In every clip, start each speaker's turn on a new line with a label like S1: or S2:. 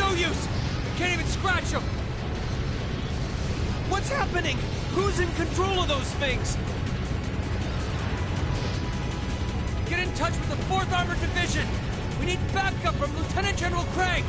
S1: no use! Can't even scratch them! What's happening? Who's in control of those things? Get in touch with the 4th Armored Division! We need backup from Lieutenant General Craig!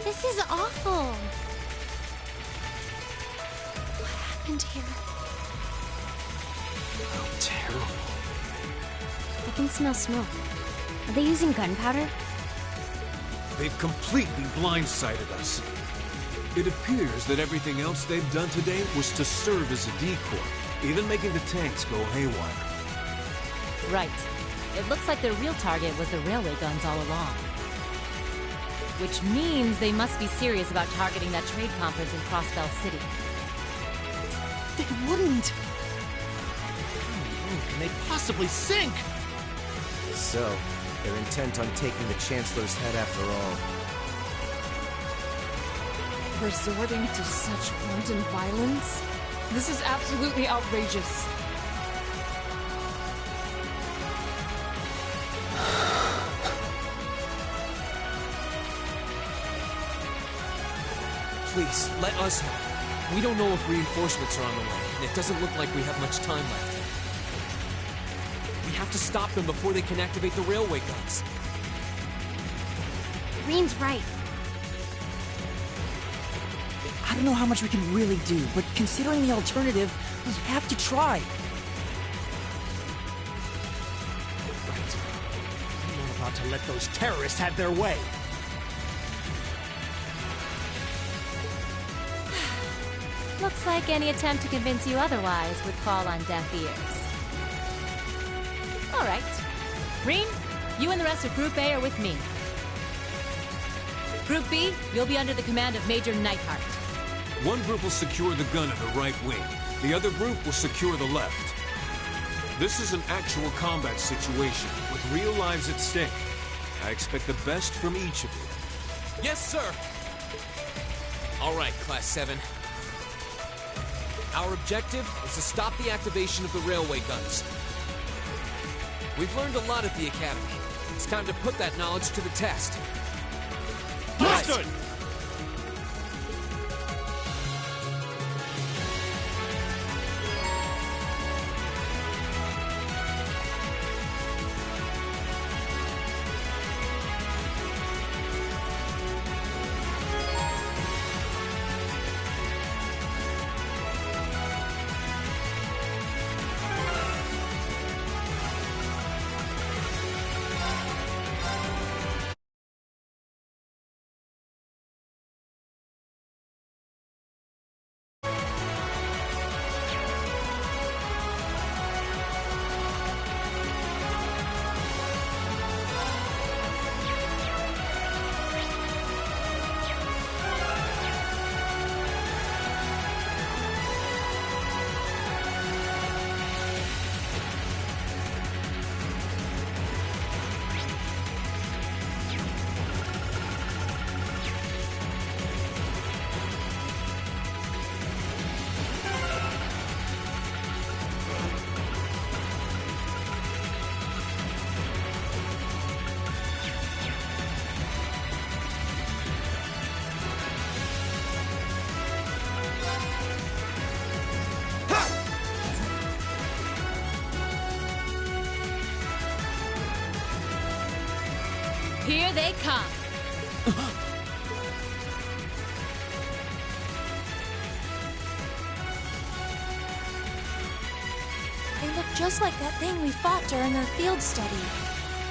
S2: This is awful. What happened here?
S3: Oh, terrible.
S2: I can smell smoke. Are they using gunpowder?
S4: They've completely blindsided us. It appears that everything else they've done today was to serve as a decoy, even making the tanks go haywire.
S5: Right. It looks like their real target was the railway guns all along. Which means they must be serious about targeting that trade conference in Crossbell City.
S3: They wouldn't! How can they possibly sink?
S6: So, they're intent on taking the Chancellor's head after all.
S7: Resorting to such wanton violence? This is absolutely outrageous.
S1: Please, let us help. We don't know if reinforcements are on the way, and it doesn't look like we have much time left. We have to stop them before they can activate the railway guns.
S2: Green's right.
S3: I don't know how much we can really do, but considering the alternative, we have to try.
S1: Right.
S3: I'm not about to let those terrorists have their way.
S5: Looks like any attempt to convince you otherwise would fall on deaf ears. All right. Reem, you and the rest of Group A are with me. Group B, you'll be under the command of Major Neidhart.
S4: One group will secure the gun in the right wing. The other group will secure the left. This is an actual combat situation, with real lives at stake. I expect the best from each of you.
S1: Yes, sir! All right, Class 7. Our objective is to stop the activation of the railway guns. We've learned a lot at the Academy. It's time to put that knowledge to the test.
S4: Understood!
S5: Here they come.
S2: They look just like that thing we fought during our field study.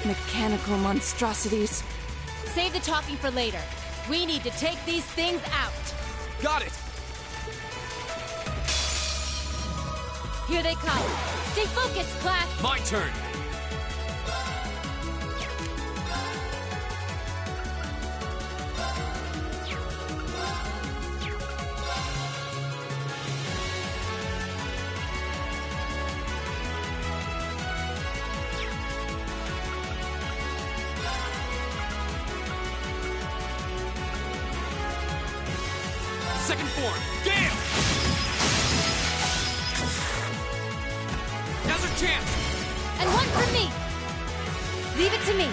S7: Mechanical monstrosities.
S5: Save the talking for later. We need to take these things out.
S1: Got it!
S5: Here they come. Stay focused, class.
S1: My turn! Second form, Gale! Now's our chance!
S5: And one for me. Leave it to me.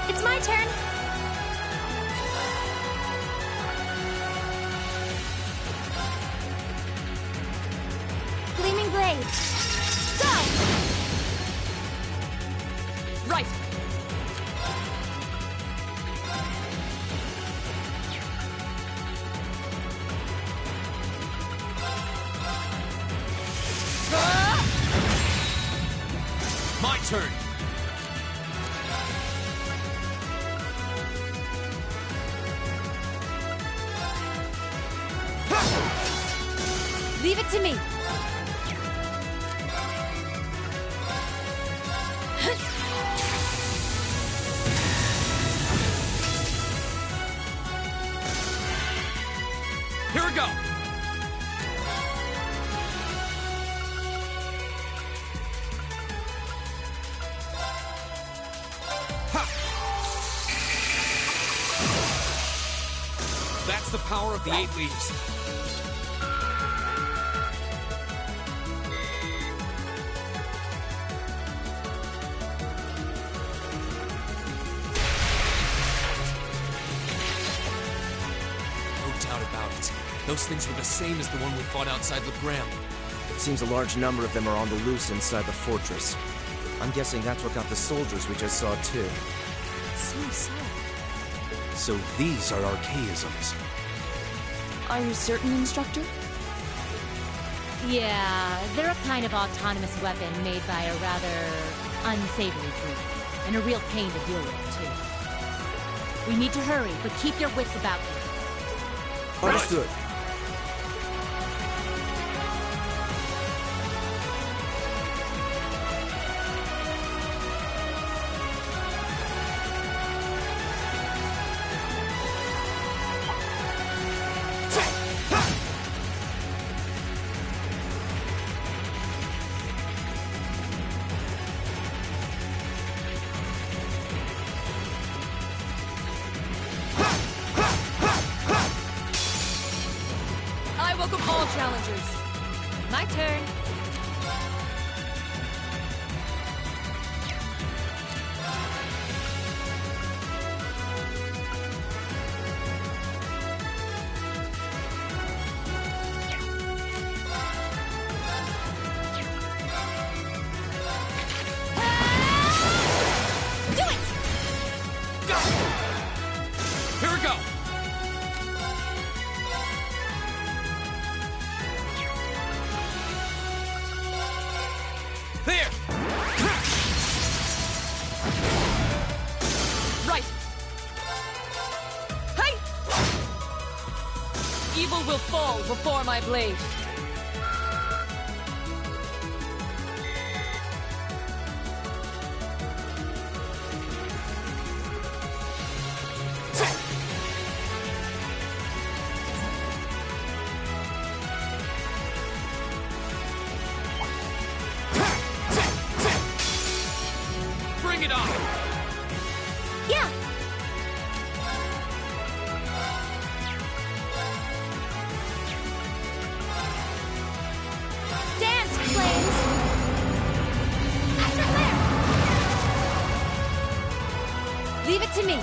S2: It's my turn. Gleaming blade. Go!
S7: Right.
S1: My turn!
S5: Leave it to me.
S1: Here we go! Ha! That's the power of the 8 leaves. No doubt about it. Those things were the same as the one we fought outside Legram.
S6: It seems a large number of them are on the loose inside the fortress. I'm guessing that's what got the soldiers we just saw, too.
S2: So sad.
S4: So these are archaisms.
S7: Are you certain, Instructor?
S5: Yeah, they're a kind of autonomous weapon made by a rather unsavory group. And a real pain to deal with, too. We need to hurry, but keep your wits about you.
S6: Understood.
S7: I welcome all challengers.
S5: My turn. Do it!
S1: Here we go! There!
S7: Right. Hey! Evil will fall before my blade.
S1: Bring it on!
S2: Yeah. Dance, flames. Extra flare.
S5: Leave it to me.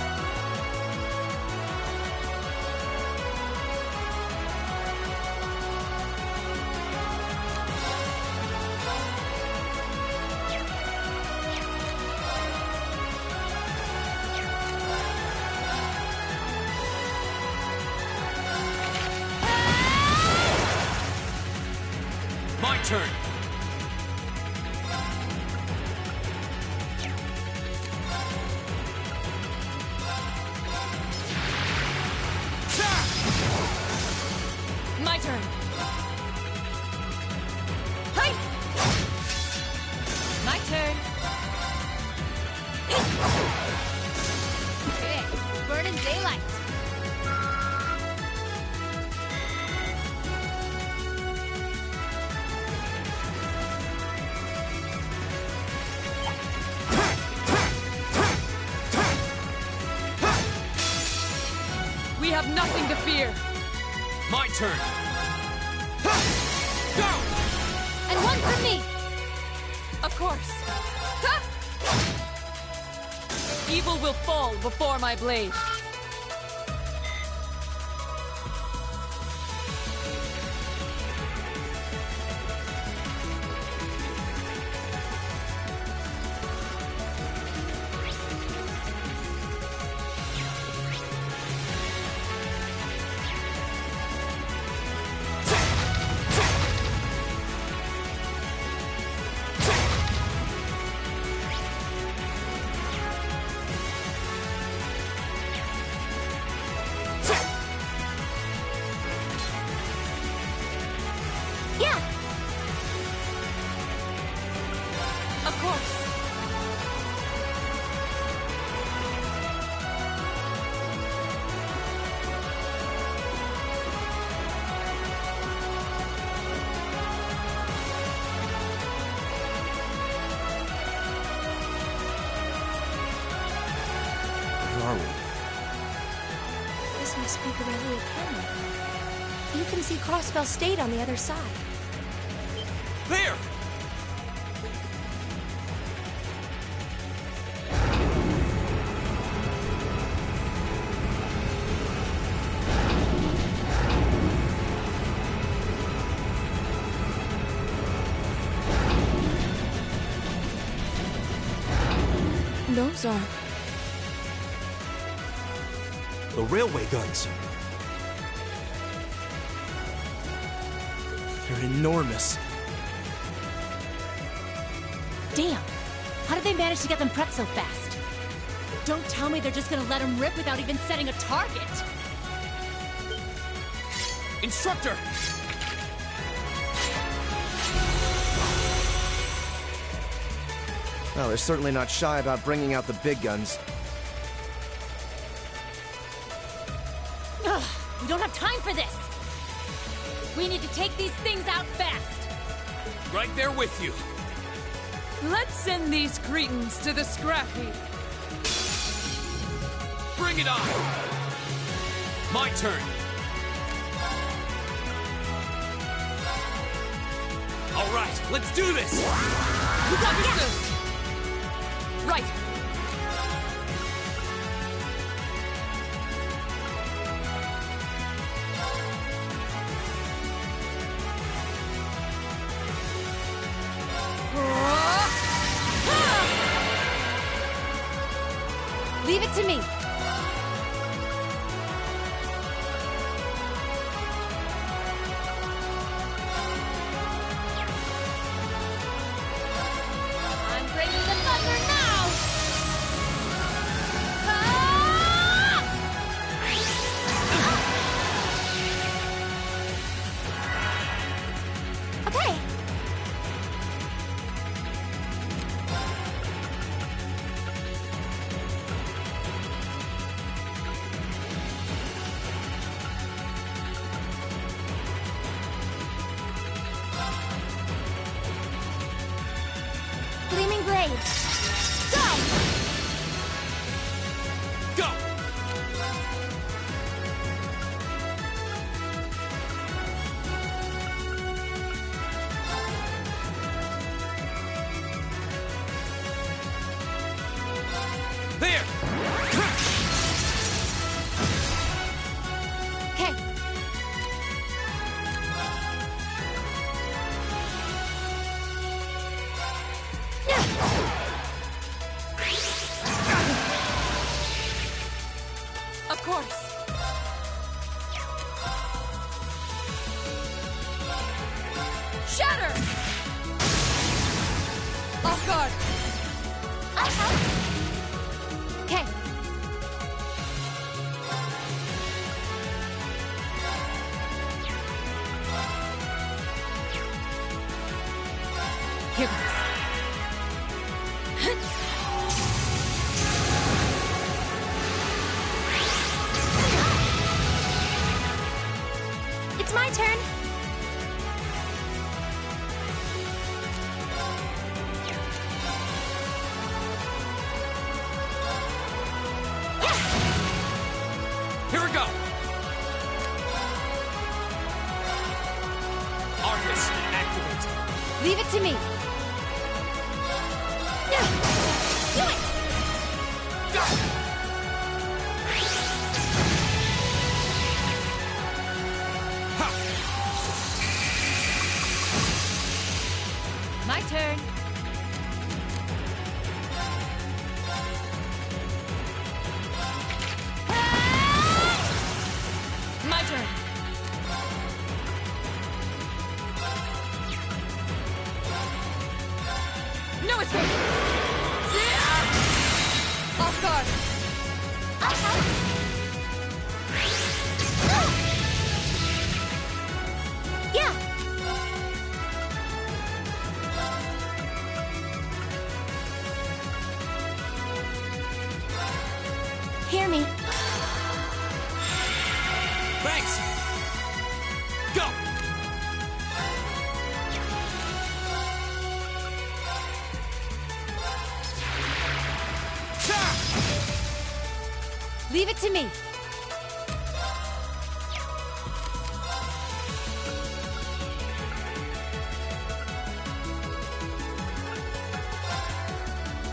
S4: turn.
S7: My turn. Hi!
S5: My turn. Okay, burning daylight.
S7: We have nothing to fear.
S4: My turn. Go!
S5: And one for me.
S7: Of course. Ha! Evil will fall before my blade.
S5: Yeah.
S7: Of course.
S6: Where are we?
S2: This must be Borrelia Canyon. You can see Crossbell State on the other side.
S4: There!
S2: Those are...
S6: The railway guns. They're enormous.
S5: Damn. How did they manage to get them prepped so fast? Don't tell me they're just gonna let them rip without even setting a target.
S1: Instructor!
S6: Well, they're certainly not shy about bringing out the big guns.
S5: Ugh, we don't have time for this. We need to take these things out fast.
S1: Right there with you.
S7: Let's send these cretins to the scrap heap.
S1: Bring it on! My turn. All right, let's do this!
S7: You got this! Right.
S5: Leave it to me. I'm bringing the thunder now.
S2: Okay. Gleaming blades. Go!
S1: Go! There!
S5: Okay.
S7: Of course. Shatter!
S2: my turn.
S1: Here we go! Arcus, activate.
S5: Leave it to me.
S2: Do it!
S5: My turn. My turn. No escape.
S7: Off guard.
S2: Yeah. Hear me.
S1: Thanks! Go!
S5: Leave it to me.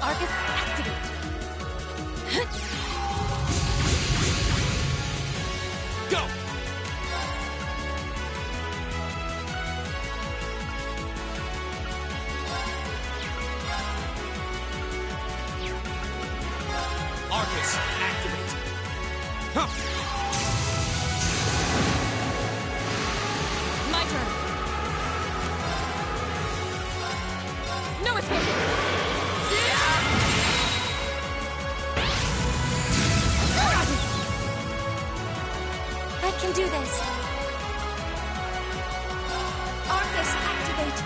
S5: Arcus, activate.
S1: Go! Arcus, activate. Huh.
S5: My turn. No escape.
S2: I can do this. Arcus, activate.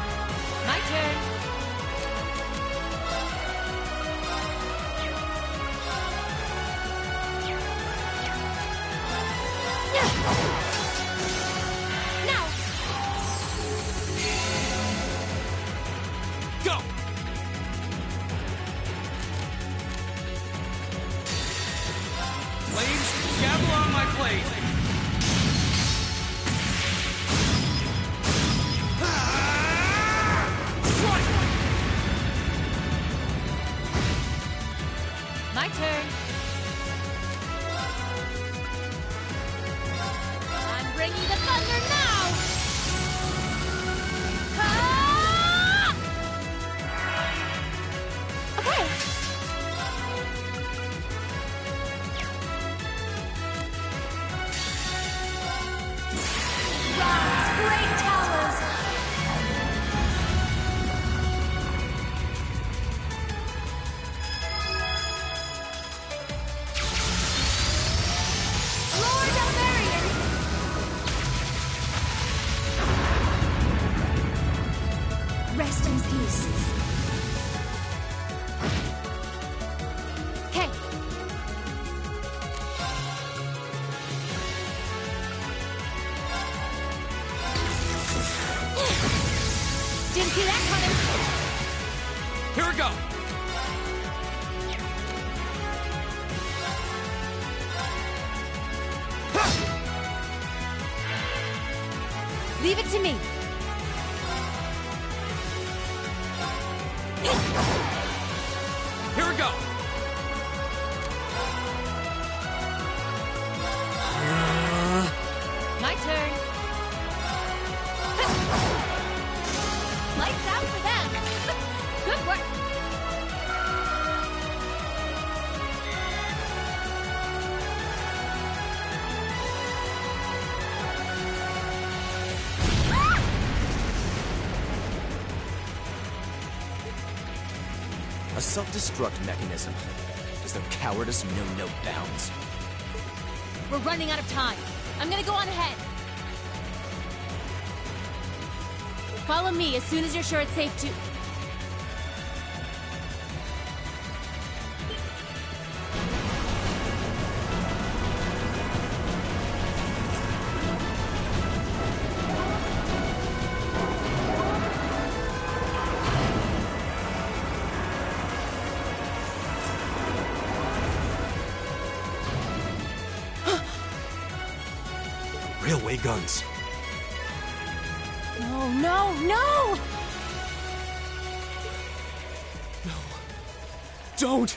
S5: My turn.
S2: Now.
S1: Go! Flames, gather on my blade!
S5: My turn. I'm bringing the thunder now. Ah!
S2: Okay. Rise, great towers. Lord Elmarian. Rest in peace.
S5: Okay. Didn't see that coming.
S1: Here we go!
S5: Leave it to me.
S1: Here we go!
S5: My turn. Lights out for them. Good work.
S6: A self-destruct mechanism. Does their cowardice know no bounds?
S5: We're running out of time. I'm gonna go on ahead. Follow me as soon as you're sure it's safe to...
S6: Railway guns.
S5: No, no, no!
S1: Don't!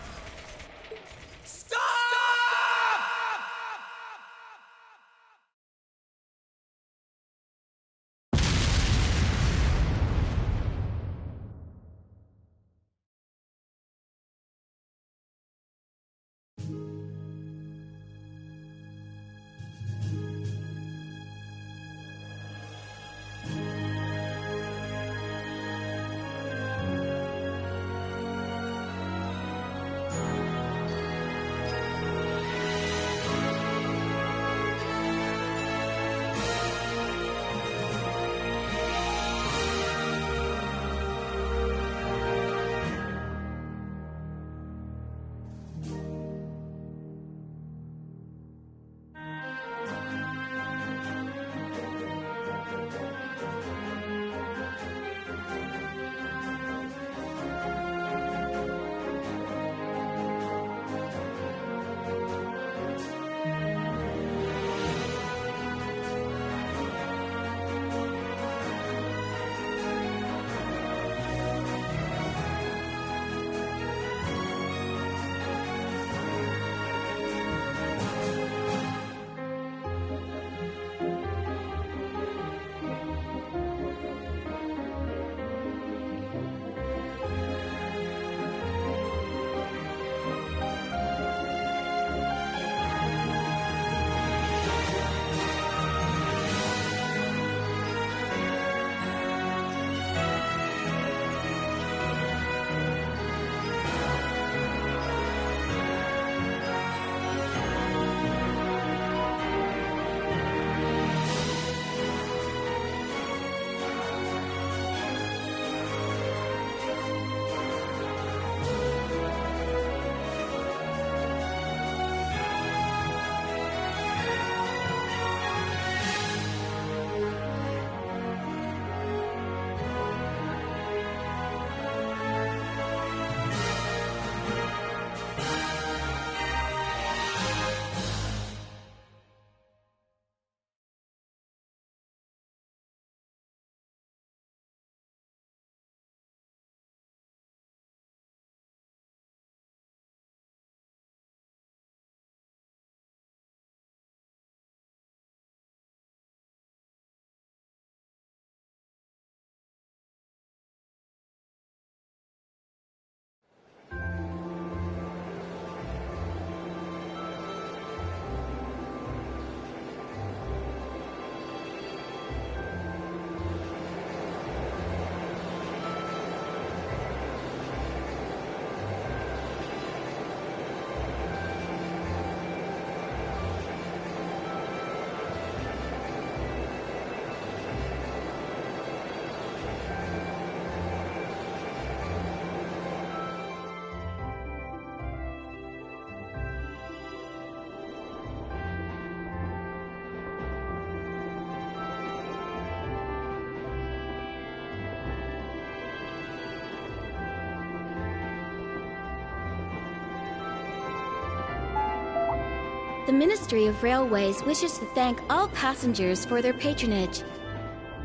S2: The Ministry of Railways wishes to thank all passengers for their patronage.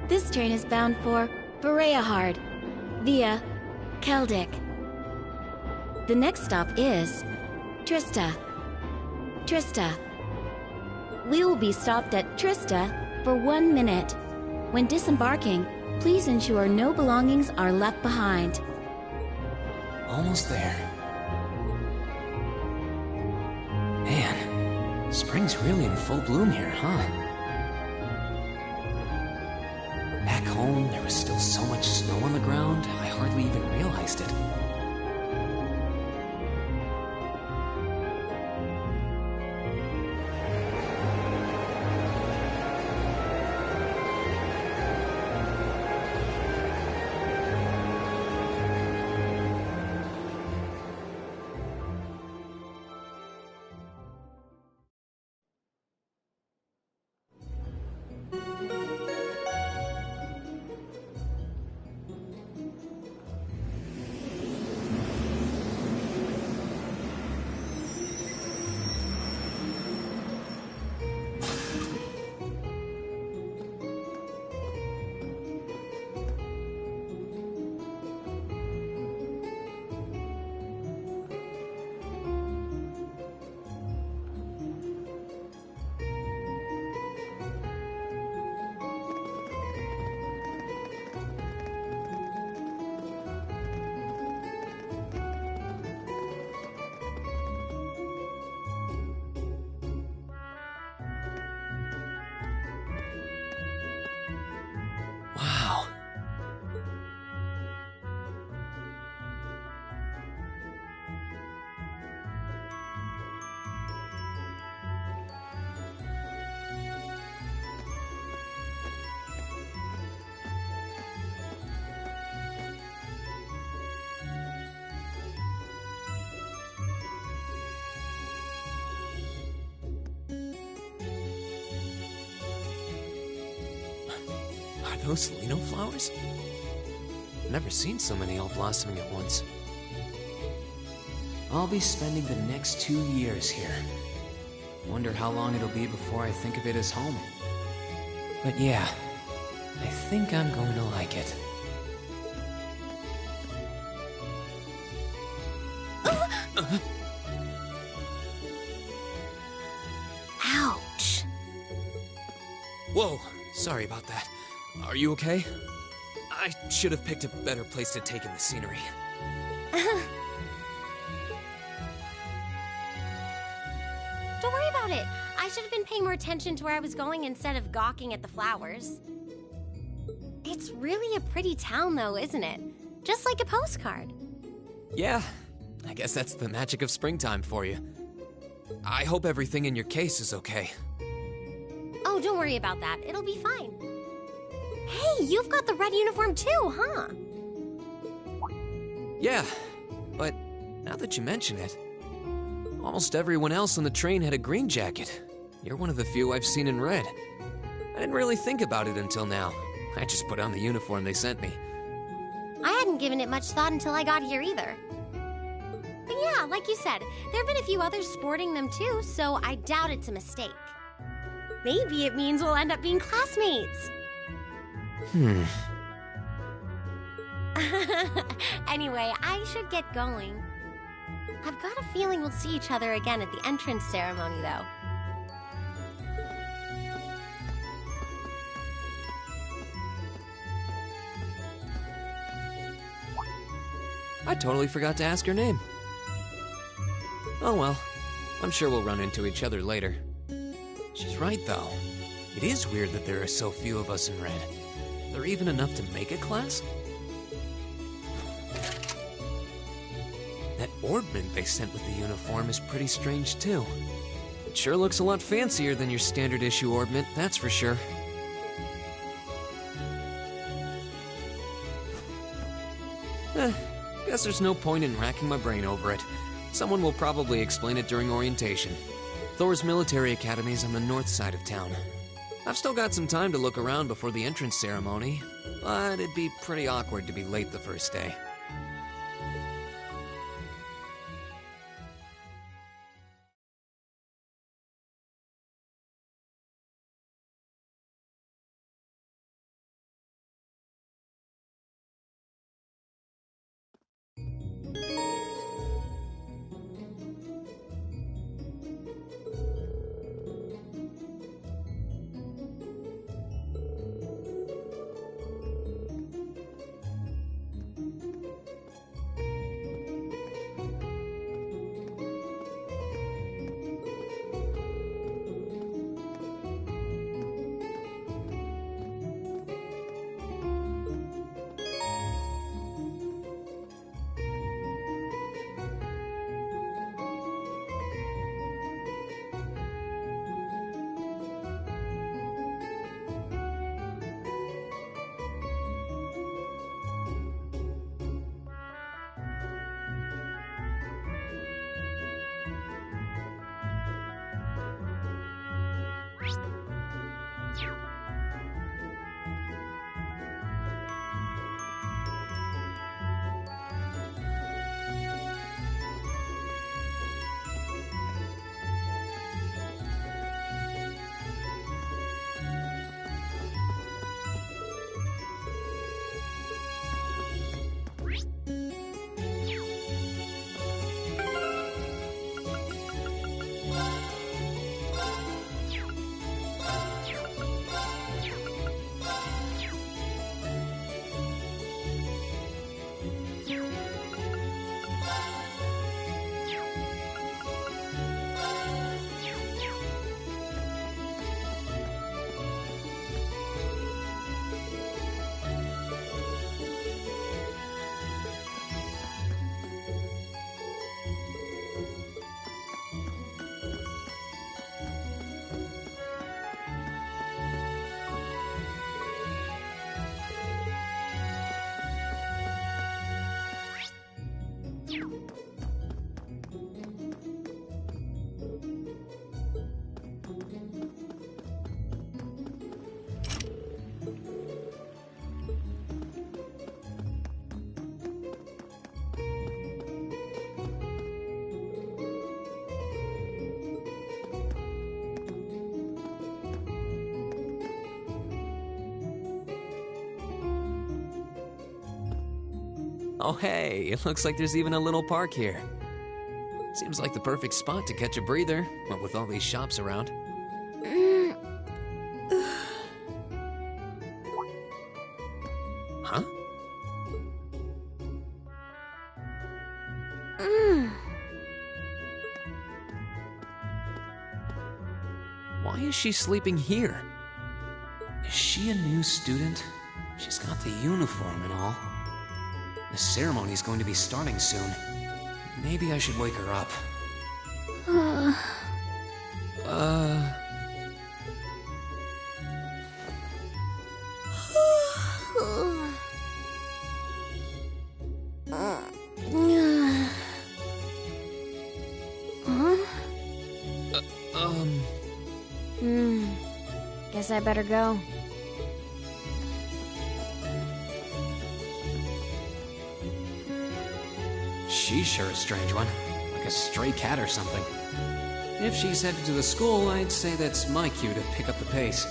S2: This train is bound for Bereahard via Keldic. The next stop is Trista. Trista. We will be stopped at Trista for 1 minute. When disembarking, please ensure no belongings are left behind.
S3: Almost there. Man, spring's really in full bloom here, huh? Back home, there was still so much snow on the ground, I hardly even realized it.
S1: Are those Lino flowers? Never seen so many all blossoming at once. I'll be spending the next 2 years here. Wonder how long it'll be before I think of it as home. But yeah, I think I'm going to like it.
S2: Ouch.
S1: Whoa, sorry about that. Are you okay? I should have picked a better place to take in the scenery.
S2: Don't worry about it. I should have been paying more attention to where I was going instead of gawking at the flowers. It's really a pretty town, though, isn't it? Just like a postcard.
S1: Yeah, I guess that's the magic of springtime for you. I hope everything in your case is okay.
S2: Oh, don't worry about that. It'll be fine. Hey, you've got the red uniform too, huh?
S1: Yeah, but now that you mention it, almost everyone else on the train had a green jacket. You're one of the few I've seen in red. I didn't really think about it until now. I just put on the uniform they sent me.
S2: I hadn't given it much thought until I got here either. But yeah, like you said, there have been a few others sporting them too, so I doubt it's a mistake. Maybe it means we'll end up being classmates. Anyway, I should get going. I've got a feeling we'll see each other again at the entrance ceremony, though.
S1: I totally forgot to ask your name. Oh well, I'm sure we'll run into each other later. She's right, though. It is weird that there are so few of us in red. Are there even enough to make a class? That ornament they sent with the uniform is pretty strange, too. It sure looks a lot fancier than your standard issue ornament, that's for sure. Guess there's no point in racking my brain over it. Someone will probably explain it during orientation. Thor's military academy's on the north side of town. I've still got some time to look around before the entrance ceremony, but it'd be pretty awkward to be late the first day. Oh hey, it looks like there's even a little park here. Seems like the perfect spot to catch a breather, what with all these shops around. Huh? Why is she sleeping here? Is she a new student? She's got the uniform and all. The ceremony's going to be starting soon. Maybe I should wake her up.
S2: Guess I better go.
S1: She's sure a strange one. Like a stray cat or something. If she's headed to the school, I'd say that's my cue to pick up the pace.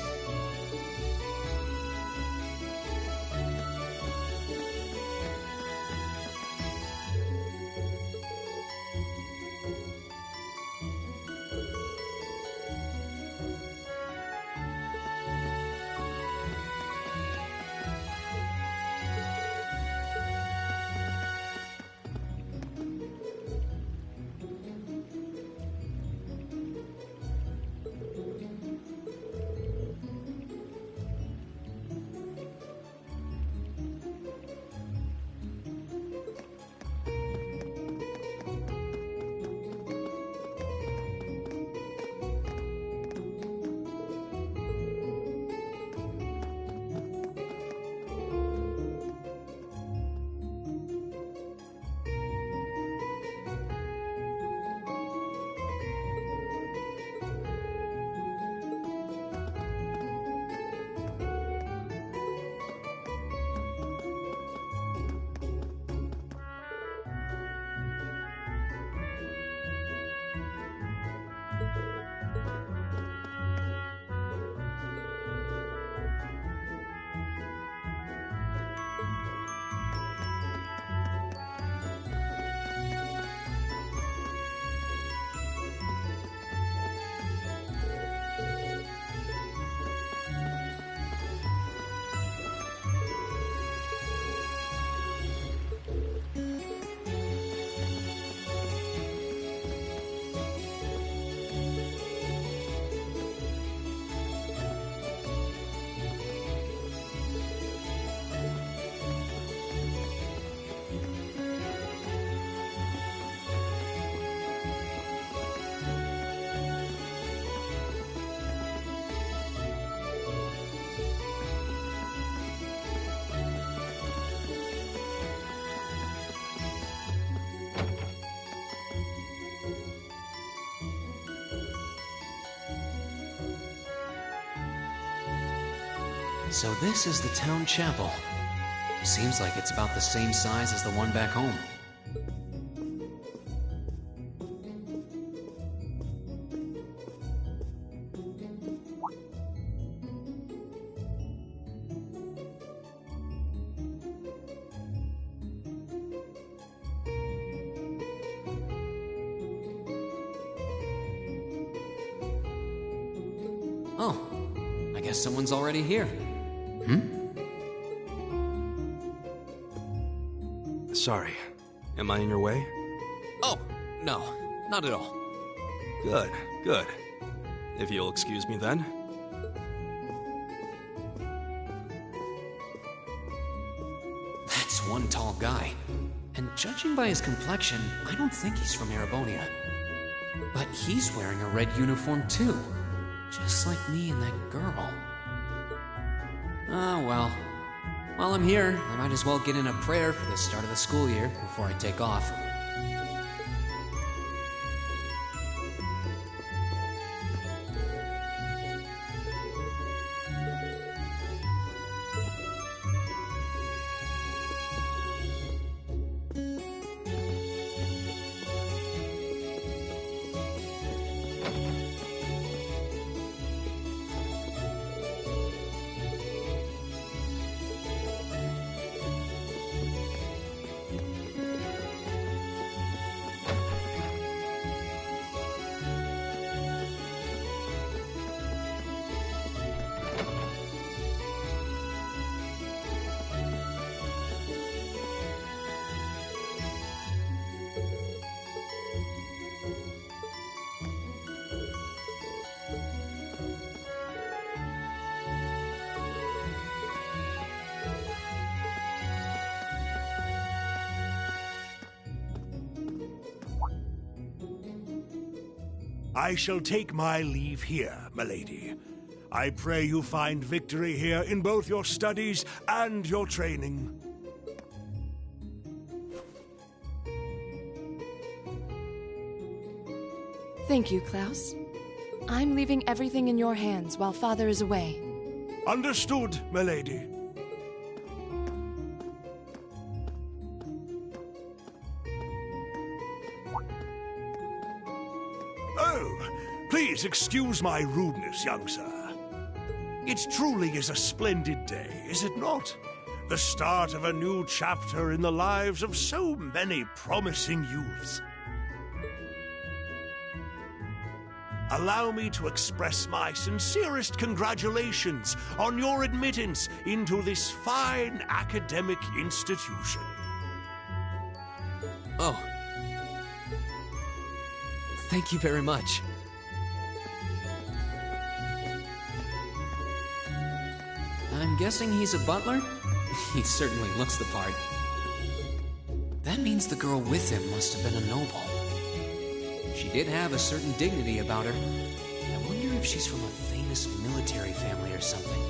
S1: So this is the town chapel. Seems like it's about the same size as the one back home. Oh, I guess someone's already here.
S8: Sorry. Am I in your way?
S1: Oh, no, not at all.
S8: Good, good. If you'll excuse me then.
S1: That's one tall guy. And judging by his complexion, I don't think he's from Erebonia. But he's wearing a red uniform too. Just like me and that girl. Ah, well. While I'm here, I might as well get in a prayer for the start of the school year before I take off.
S9: I shall take my leave here, milady. I pray you find victory here in both your studies and your training.
S7: Thank you, Klaus. I'm leaving everything in your hands while Father is away.
S9: Understood, milady. Oh, please excuse my rudeness, young sir. It truly is a splendid day, is it not? The start of a new chapter in the lives of so many promising youths. Allow me to express my sincerest congratulations on your admittance into this fine academic institution.
S1: Oh. Thank you very much. I'm guessing he's a butler? He certainly looks the part. That means the girl with him must have been a noble. She did have a certain dignity about her. I wonder if she's from a famous military family or something.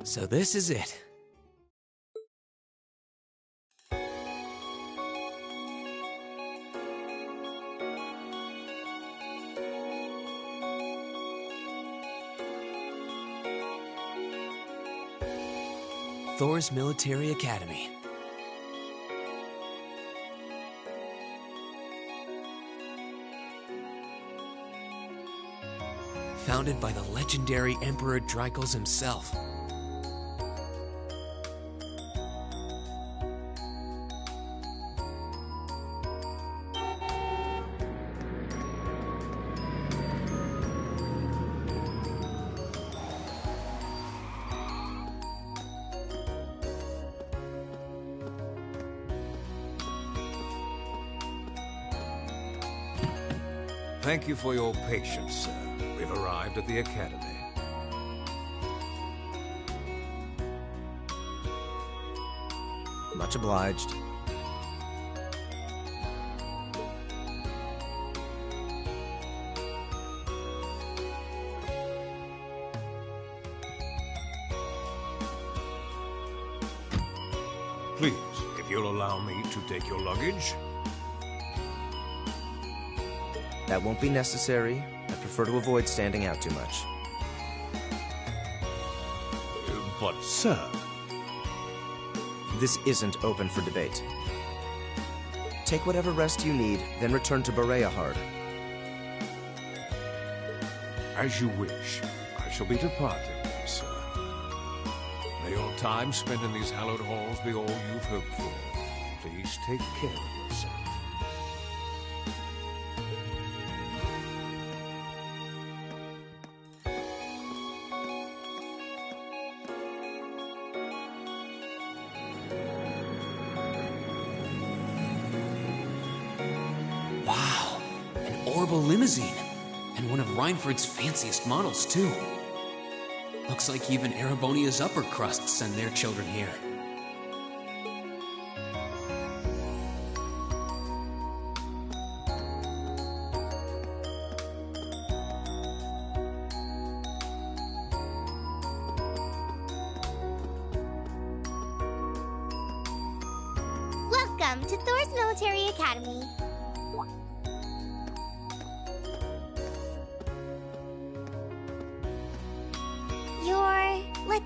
S1: So this is it. Thor's Military Academy. Founded by the legendary Emperor Drykos himself.
S4: Thank you for your patience, sir. We've arrived at the Academy.
S6: Much obliged.
S4: Please, if you'll allow me to take your luggage.
S6: That won't be necessary. I prefer to avoid standing out too much.
S4: But, sir...
S6: This isn't open for debate. Take whatever rest you need, then return to Bereahard.
S4: As you wish. I shall be departing, sir. May your time spent in these hallowed halls be all you've hoped for. Please take care of yourself.
S1: Wow, an orbital limousine. And one of Reinford's fanciest models, too. Looks like even Erebonia's upper crusts send their children here.
S10: Welcome to Thor's Military Academy.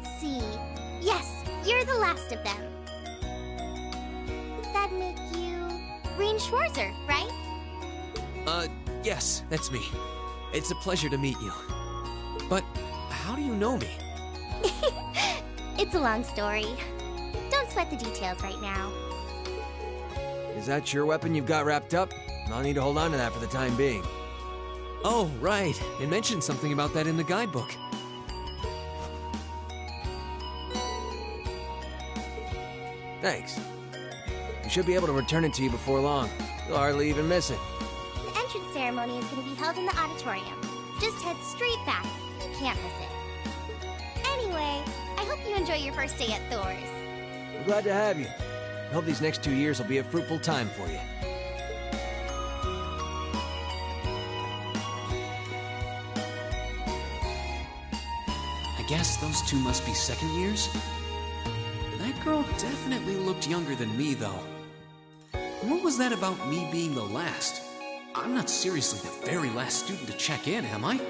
S10: Let's see. Yes, you're the last of them. That'd make you Reen Schwarzer, right?
S1: Yes, that's me. It's a pleasure to meet you. But how do you know me?
S10: It's a long story. Don't sweat the details right now.
S6: Is that your weapon you've got wrapped up? I'll need to hold on to that for the time being.
S1: Oh, right. It mentioned something about that in the guidebook.
S6: Thanks. We should be able to return it to you before long. You'll hardly even miss it.
S10: The entrance ceremony is going to be held in the auditorium. Just head straight back. You can't miss it. Anyway, I hope you enjoy your first day at Thor's.
S6: We're glad to have you. I hope these next 2 years will be a fruitful time for you.
S1: I guess those two must be second years? That girl definitely looked younger than me, though. What was that about me being the last? I'm not seriously the very last student to check in, am I?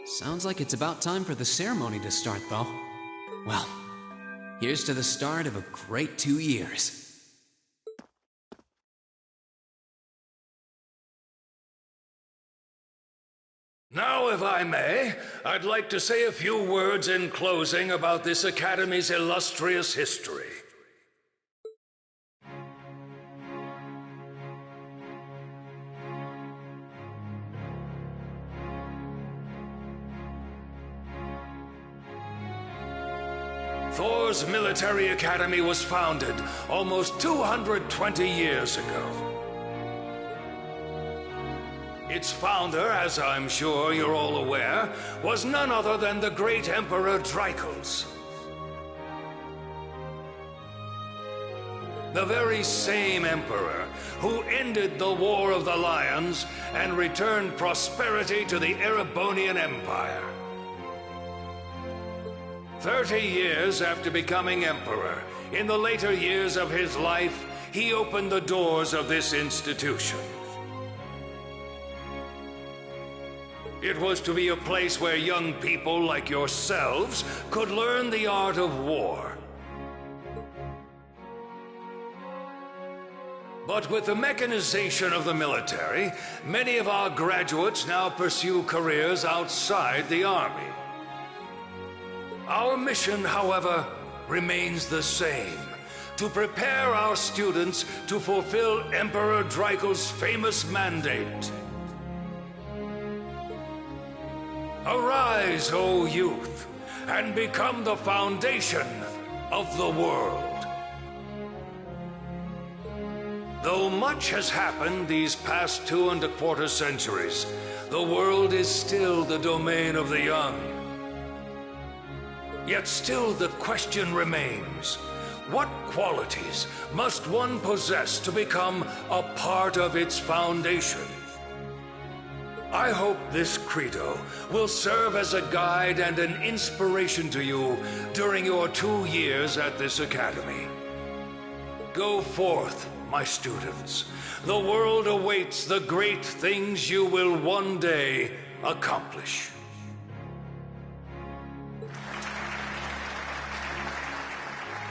S1: Sounds like it's about time for the ceremony to start, though. Well, here's to the start of a great 2 years.
S9: Now, if I may, I'd like to say a few words in closing about this Academy's illustrious history. Thor's Military Academy was founded almost 220 years ago. Its founder, as I'm sure you're all aware, was none other than the great Emperor Dreichels. The very same emperor who ended the War of the Lions and returned prosperity to the Erebonian Empire. 30 years after becoming emperor, in the later years of his life, he opened the doors of this institution. It was to be a place where young people like yourselves could learn the art of war. But with the mechanization of the military, many of our graduates now pursue careers outside the army. Our mission, however, remains the same: to prepare our students to fulfill Emperor Dreichels' famous mandate. Arise, O youth, and become the foundation of the world. Though much has happened these past 2¼ centuries, the world is still the domain of the young. Yet still the question remains: what qualities must one possess to become a part of its foundation? I hope this credo will serve as a guide and an inspiration to you during your 2 years at this academy. Go forth, my students. The world awaits the great things you will one day accomplish.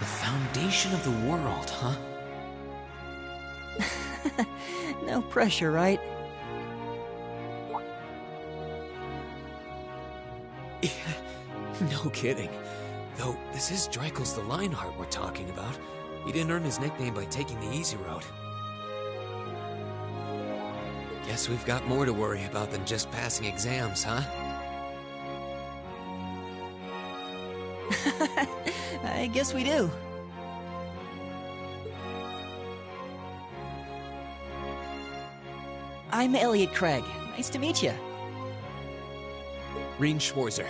S1: The foundation of the world, huh?
S3: No pressure, right?
S1: No kidding. Though, this is Dreichels the Lionheart we're talking about. He didn't earn his nickname by taking the easy road. Guess we've got more to worry about than just passing exams, huh?
S3: I guess we do. I'm Elliot Craig. Nice to meet you.
S1: Reen Schwarzer.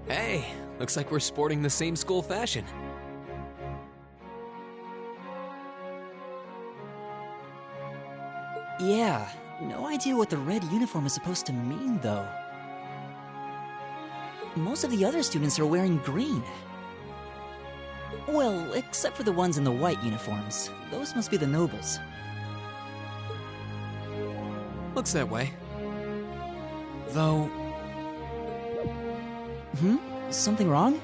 S1: Hey, looks like we're sporting the same school fashion.
S3: Yeah, no idea what the red uniform is supposed to mean, though. Most of the other students are wearing green. Well, except for the ones in the white uniforms. Those must be the nobles.
S1: Looks that way. Though...
S3: Something wrong?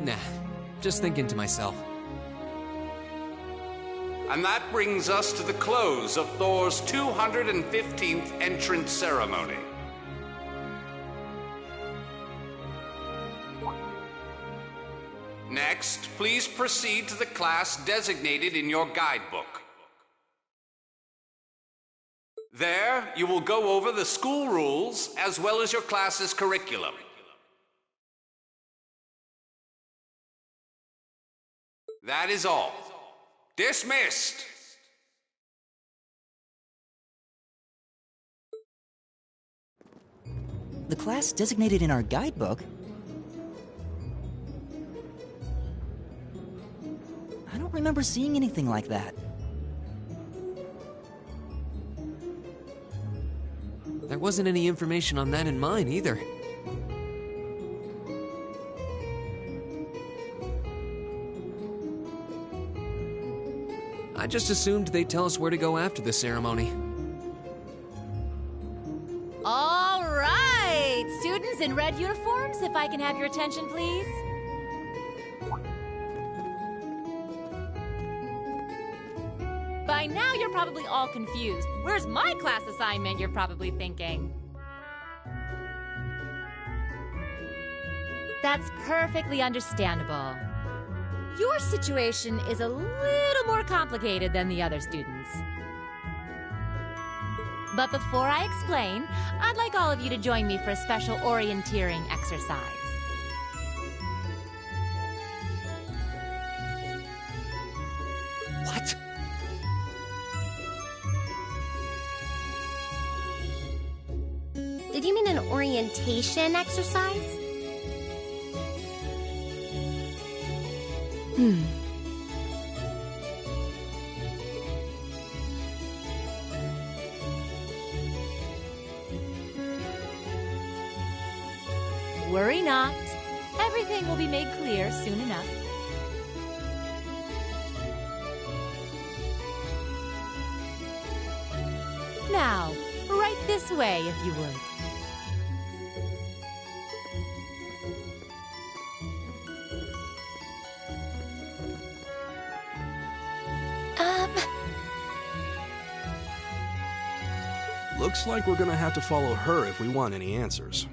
S1: Nah, just thinking to myself.
S11: And that brings us to the close of Thor's 215th entrance ceremony. Next, please proceed to the class designated in your guidebook. There, you will go over the school rules as well as your class's curriculum. That is all. Dismissed!
S3: The class designated in our guidebook? I don't remember seeing anything like that.
S1: There wasn't any information on that in mine either. I just assumed they'd tell us where to go after the ceremony.
S5: All right! Students in red uniforms, if I can have your attention, please. By now, you're probably all confused. Where's my class assignment, you're probably thinking. That's perfectly understandable. Your situation is a little more complicated than the other students. But before I explain, I'd like all of you to join me for a special orienteering exercise.
S3: What?
S10: Did you mean an orientation exercise?
S5: Worry not. Everything will be made clear soon enough. Now, right this way, if you would.
S8: Looks like we're gonna have to follow her if we want any answers.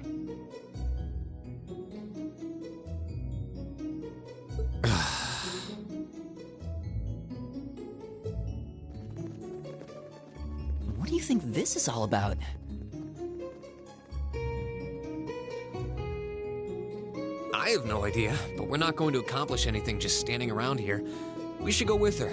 S3: What do you think this is all about?
S1: I have no idea, but we're not going to accomplish anything just standing around here. We should go with her.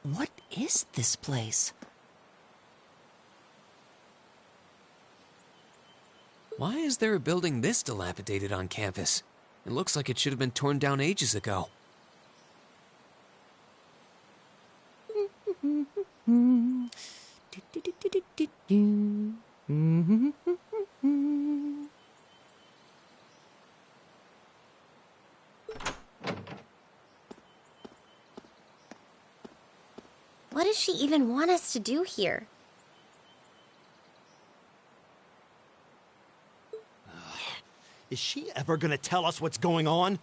S3: What is this place?
S1: Why is there a building this dilapidated on campus? It looks like it should have been torn down ages ago.
S10: What does she even want us to do here?
S12: Is she ever gonna tell us what's going on?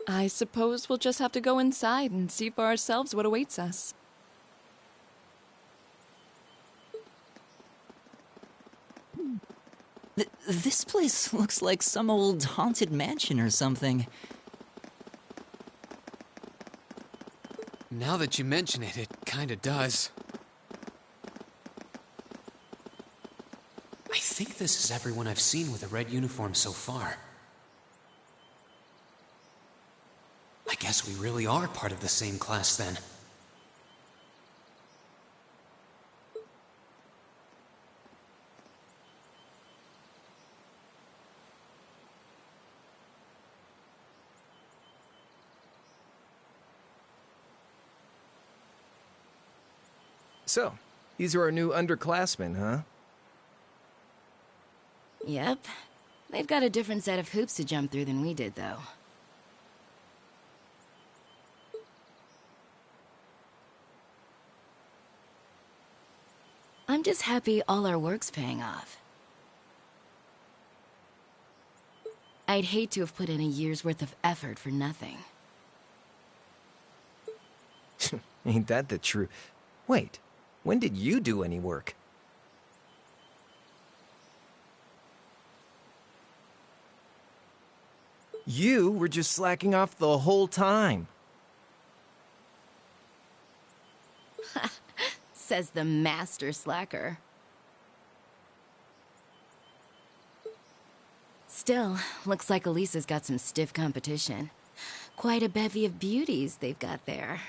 S7: I suppose we'll just have to go inside and see for ourselves what awaits us.
S3: This place looks like some old haunted mansion or something.
S1: Now that you mention it, it kinda does. I think this is everyone I've seen with a red uniform so far. I guess we really are part of the same class then.
S6: So, these are our new underclassmen, huh?
S13: Yep. They've got a different set of hoops to jump through than we did, though. I'm just happy all our work's paying off. I'd hate to have put in a year's worth of effort for nothing.
S6: Ain't that the truth? Wait, when did you do any work? You were just slacking off the whole time.
S13: Says the master slacker. Still, looks like Elisa's got some stiff competition. Quite a bevy of beauties they've got there.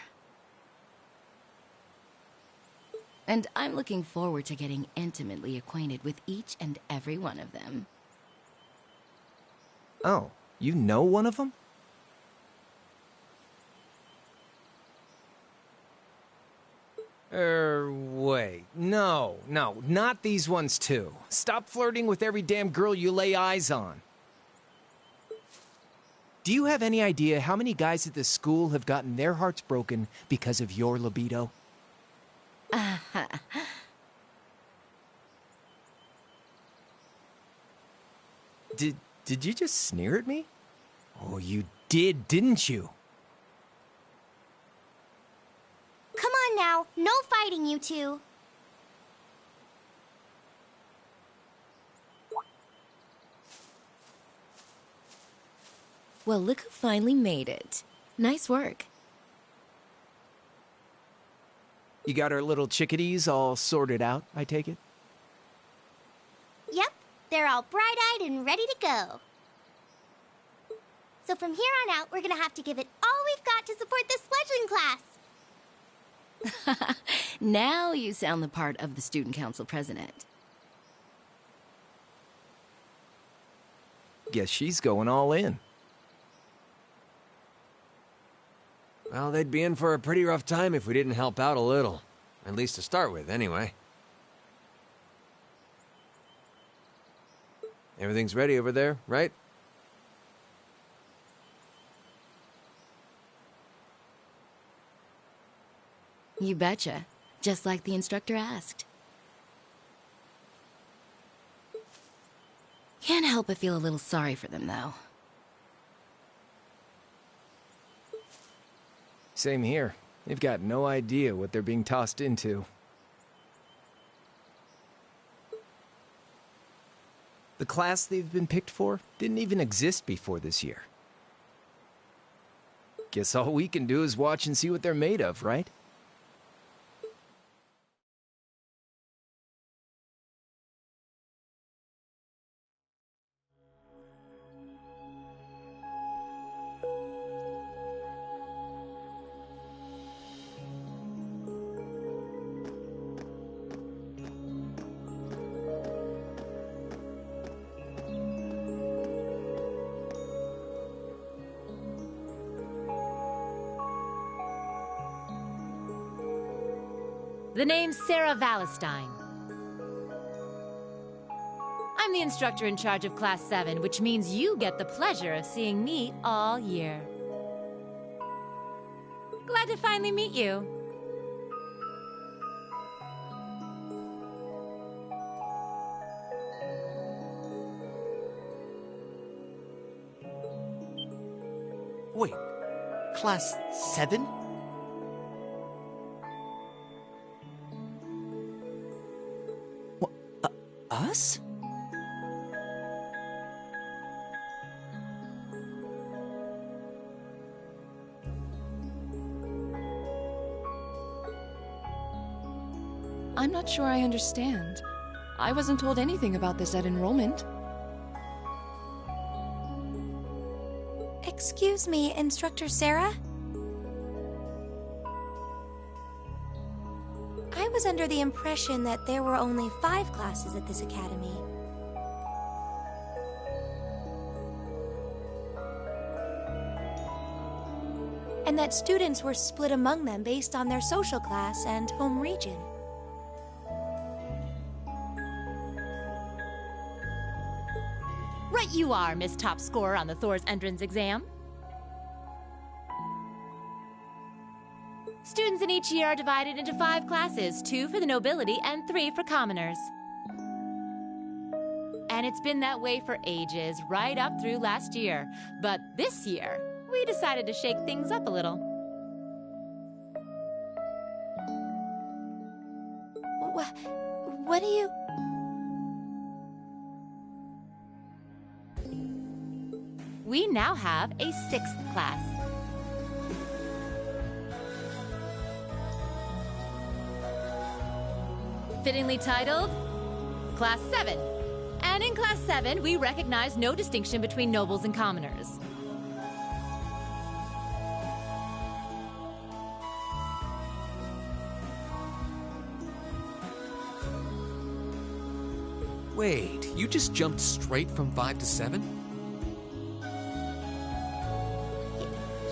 S13: And I'm looking forward to getting intimately acquainted with each and every one of them.
S6: Oh, you know one of them? Wait. No, not these ones too. Stop flirting with every damn girl you lay eyes on. Do you have any idea how many guys at this school have gotten their hearts broken because of your libido? Did you just sneer at me? Oh, you did, didn't you?
S10: Come on now, no fighting, you two.
S13: Well, look who finally made it. Nice work.
S6: You got our little chickadees all sorted out, I take it?
S10: Yep, they're all bright-eyed and ready to go. So from here on out, we're gonna have to give it all we've got to support this fledgling class.
S13: Now you sound the part of the student council president.
S6: Guess she's going all in.
S14: Well, they'd be in for a pretty rough time if we didn't help out a little. At least to start with, anyway. Everything's ready over there, right?
S13: You betcha. Just like the instructor asked. Can't help but feel a little sorry for them, though.
S6: Same here. They've got no idea what they're being tossed into. The class they've been picked for didn't even exist before this year. Guess all we can do is watch and see what they're made of, right?
S5: The name's Sarah Valestine. I'm the instructor in charge of Class 7, which means you get the pleasure of seeing me all year. Glad to finally meet you.
S12: Wait, Class 7? Us?
S7: I'm not sure I understand. I wasn't told anything about this at enrollment.
S15: Excuse me, Instructor Sarah? I was under the impression that there were only 5 classes at this academy. And that students were split among them based on their social class and home region.
S5: Right you are, Miss Top Scorer on the Thor's entrance exam. Students in each year are divided into 5 classes, 2 for the nobility and 3 for commoners. And it's been that way for ages, right up through last year. But this year, we decided to shake things up a little.
S15: What do you...
S5: We now have a 6th class. Fittingly titled, Class 7. And in Class 7, we recognize no distinction between nobles and commoners.
S1: Wait, you just jumped straight from 5 to 7?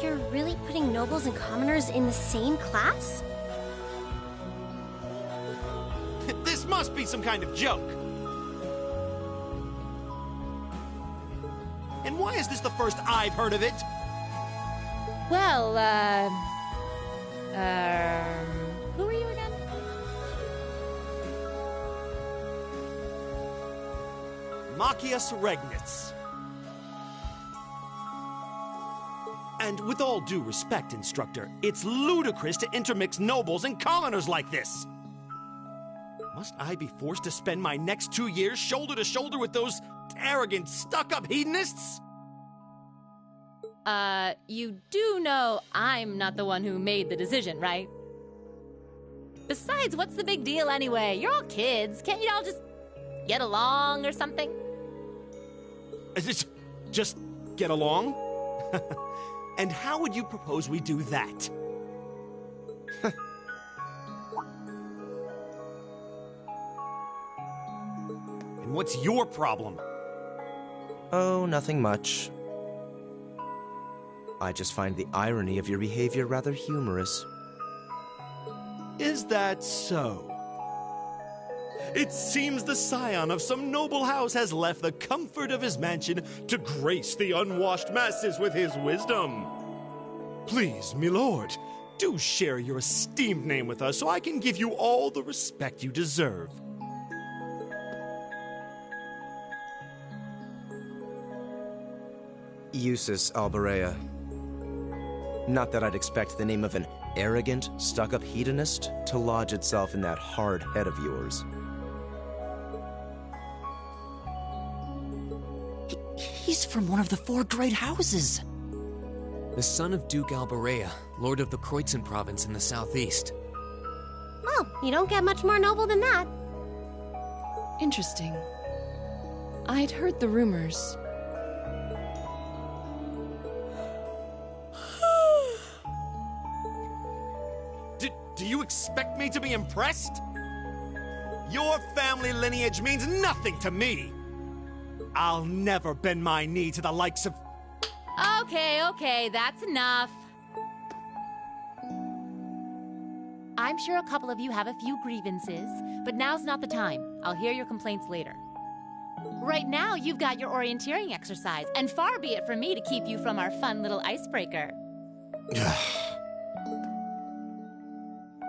S10: You're really putting nobles and commoners in the same class?
S12: This must be some kind of joke. And why is this the first I've heard of it?
S5: Well, who are you again?
S12: Machias Regnitz. And with all due respect, Instructor, it's ludicrous to intermix nobles and commoners like this. Must I be forced to spend my next 2 years shoulder to shoulder with those arrogant, stuck-up hedonists?
S5: You do know I'm not the one who made the decision, right? Besides, what's the big deal anyway? You're all kids. Can't you all just get along or something?
S12: Just get along? And how would you propose we do that? And what's your problem?
S6: Oh, nothing much. I just find the irony of your behavior rather humorous.
S12: Is that so? It seems the scion of some noble house has left the comfort of his mansion to grace the unwashed masses with his wisdom. Please, milord, do share your esteemed name with us so I can give you all the respect you deserve.
S6: Eustace Alberea. Not that I'd expect the name of an arrogant, stuck-up hedonist to lodge itself in that hard head of yours.
S3: He's from one of the 4 great houses.
S1: The son of Duke Alberea, lord of the Kreutzen province in the southeast.
S10: Well, you don't get much more noble than that.
S7: Interesting. I'd heard the rumors.
S12: Do you expect me to be impressed? Your family lineage means nothing to me. I'll never bend my knee to the likes of...
S5: Okay, that's enough. I'm sure a couple of you have a few grievances, but now's not the time. I'll hear your complaints later. Right now, you've got your orienteering exercise, and far be it from me to keep you from our fun little icebreaker.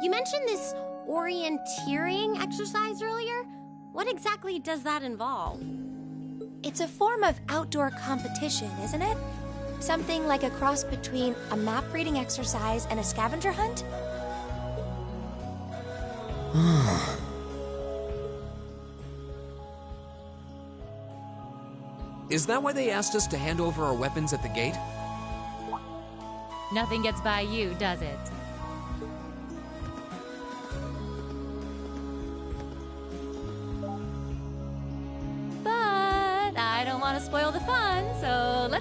S10: You mentioned this orienteering exercise earlier. What exactly does that involve?
S15: It's a form of outdoor competition, isn't it? Something like a cross between a map-reading exercise and a scavenger hunt?
S1: Is that why they asked us to hand over our weapons at the gate?
S5: Nothing gets by you, does it?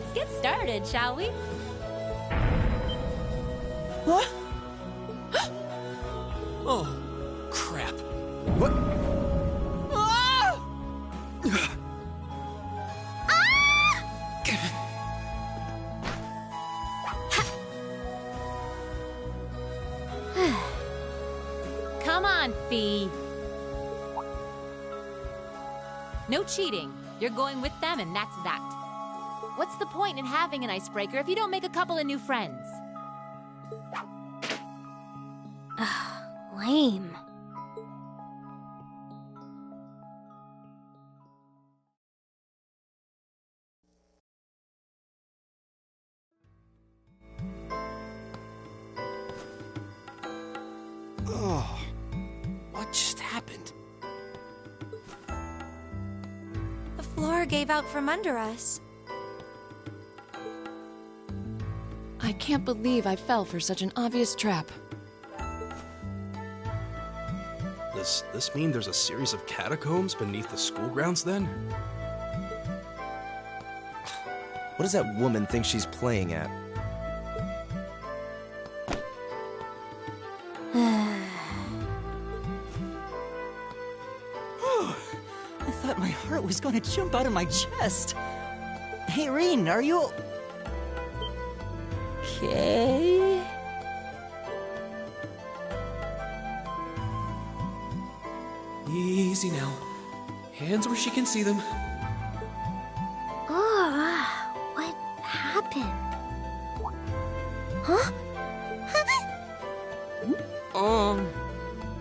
S5: Let's get started, shall we?
S3: Huh?
S1: Oh, crap.
S6: What?
S3: Ah!
S5: Come on, Fee. No cheating. You're going with them, and that's that. What's the point in having an icebreaker if you don't make a couple of new friends?
S10: Lame.
S8: Oh, what just happened?
S15: The floor gave out from under us.
S7: I can't believe I fell for such an obvious trap.
S8: Does this mean there's a series of catacombs beneath the school grounds then?
S6: What does that woman think she's playing at?
S3: I thought my heart was gonna jump out of my chest. Hey, Reen, are you... okay?
S1: Easy now. Hands where she can see them.
S10: Oh, what happened? Huh?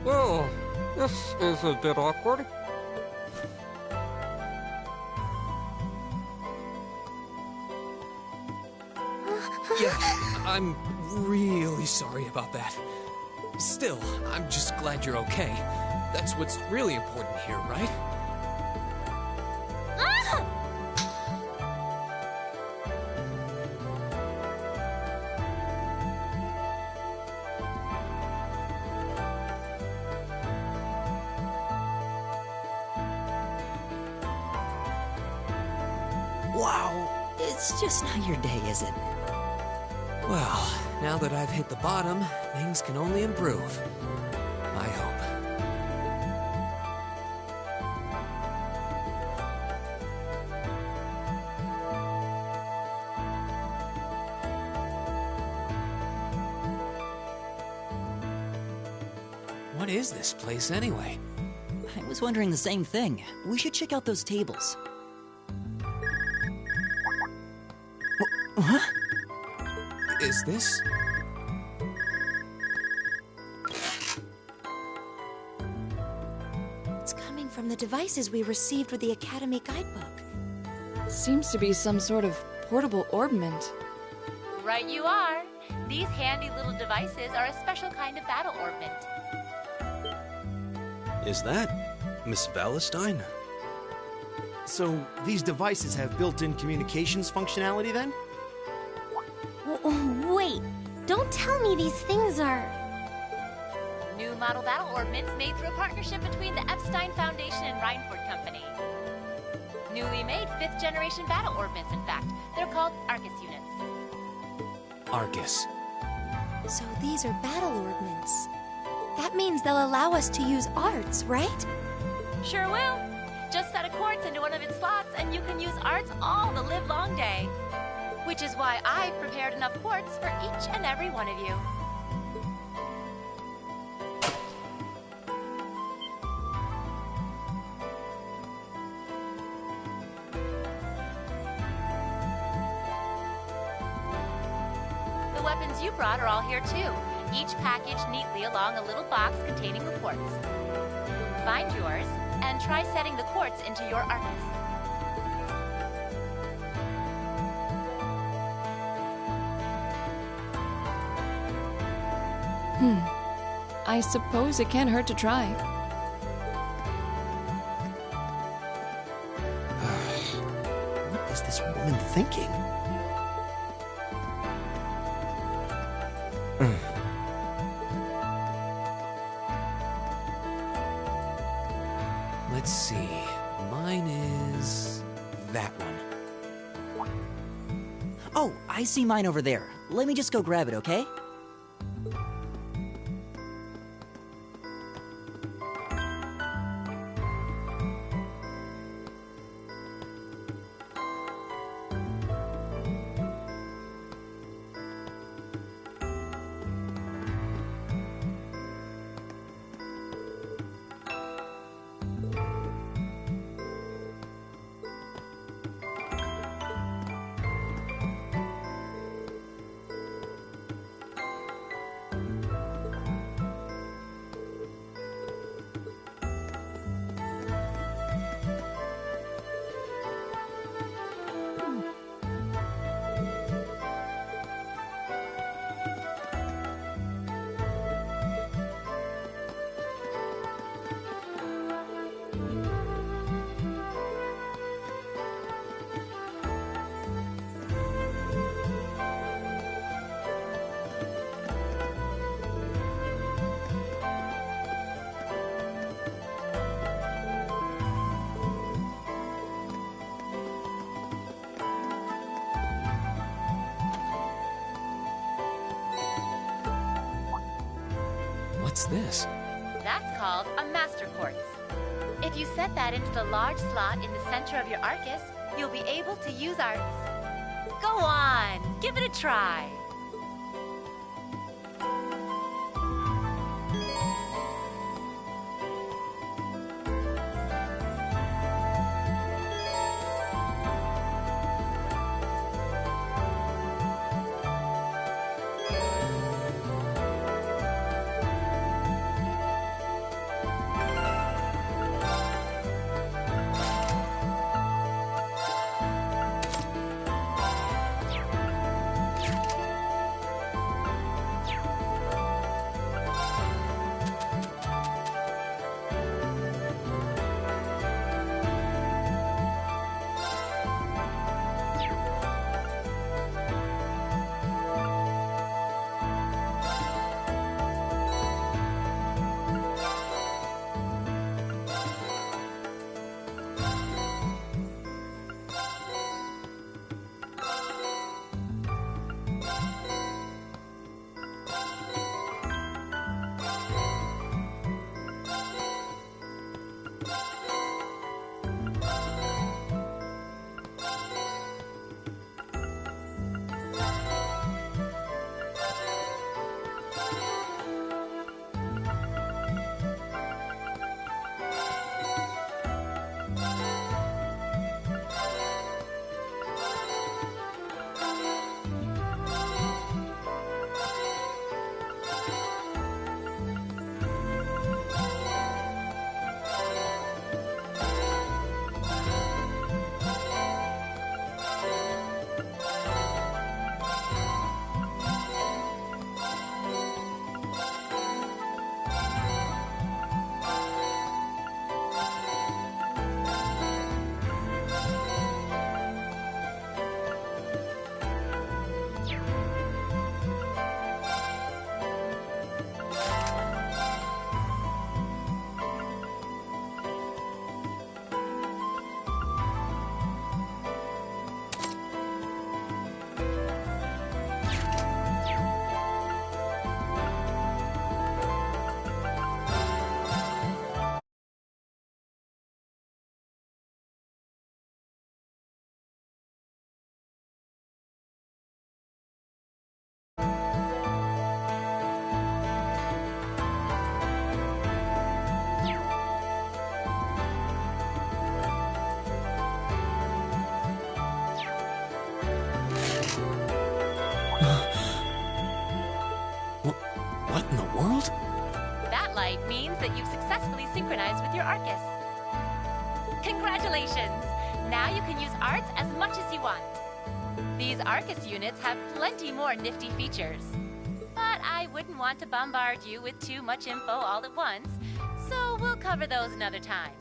S16: Well, this is a bit awkward.
S1: Yeah, I'm really sorry about that. Still, I'm just glad you're okay. That's what's really important here, right?
S3: Wow, it's just not your day, is it?
S1: Well, now that I've hit the bottom, things can only improve. I hope. What is this place anyway?
S3: I was wondering the same thing. We should check out those tables. Huh?
S1: Is this?
S15: It's coming from the devices we received with the Academy guidebook.
S7: Seems to be some sort of portable orbment.
S5: Right you are. These handy little devices are a special kind of battle orbment.
S8: Is that Miss Valestine?
S12: So, these devices have built-in communications functionality then?
S10: Wait, don't tell me these things are...
S5: New model battle orbments made through a partnership between the Epstein Foundation and Reinford Company. Newly made 5th generation battle orbments, in fact. They're called Arcus units.
S1: Arcus.
S15: So these are battle orbments. That means they'll allow us to use arts, right?
S5: Sure will. Just set a quartz into one of its slots and you can use arts all the livelong day. Which is why I've prepared enough quartz for each and every one of you. The weapons you brought are all here too, each packaged neatly along a little box containing the quartz. Find yours, and try setting the quartz into your Arcus.
S7: I suppose it can't hurt to try.
S12: What is this woman thinking?
S1: Let's see. Mine is that one.
S3: Oh, I see mine over there. Let me just go grab it, okay?
S1: What's this?
S5: That's called a master quartz. If you set that into the large slot in the center of your Arcus, you'll be able to use arts. Go on, give it a try.
S1: What in the world?
S5: That light means that you've successfully synchronized with your Arcus. Congratulations! Now you can use arts as much as you want. These Arcus units have plenty more nifty features. But I wouldn't want to bombard you with too much info all at once, so we'll cover those another time.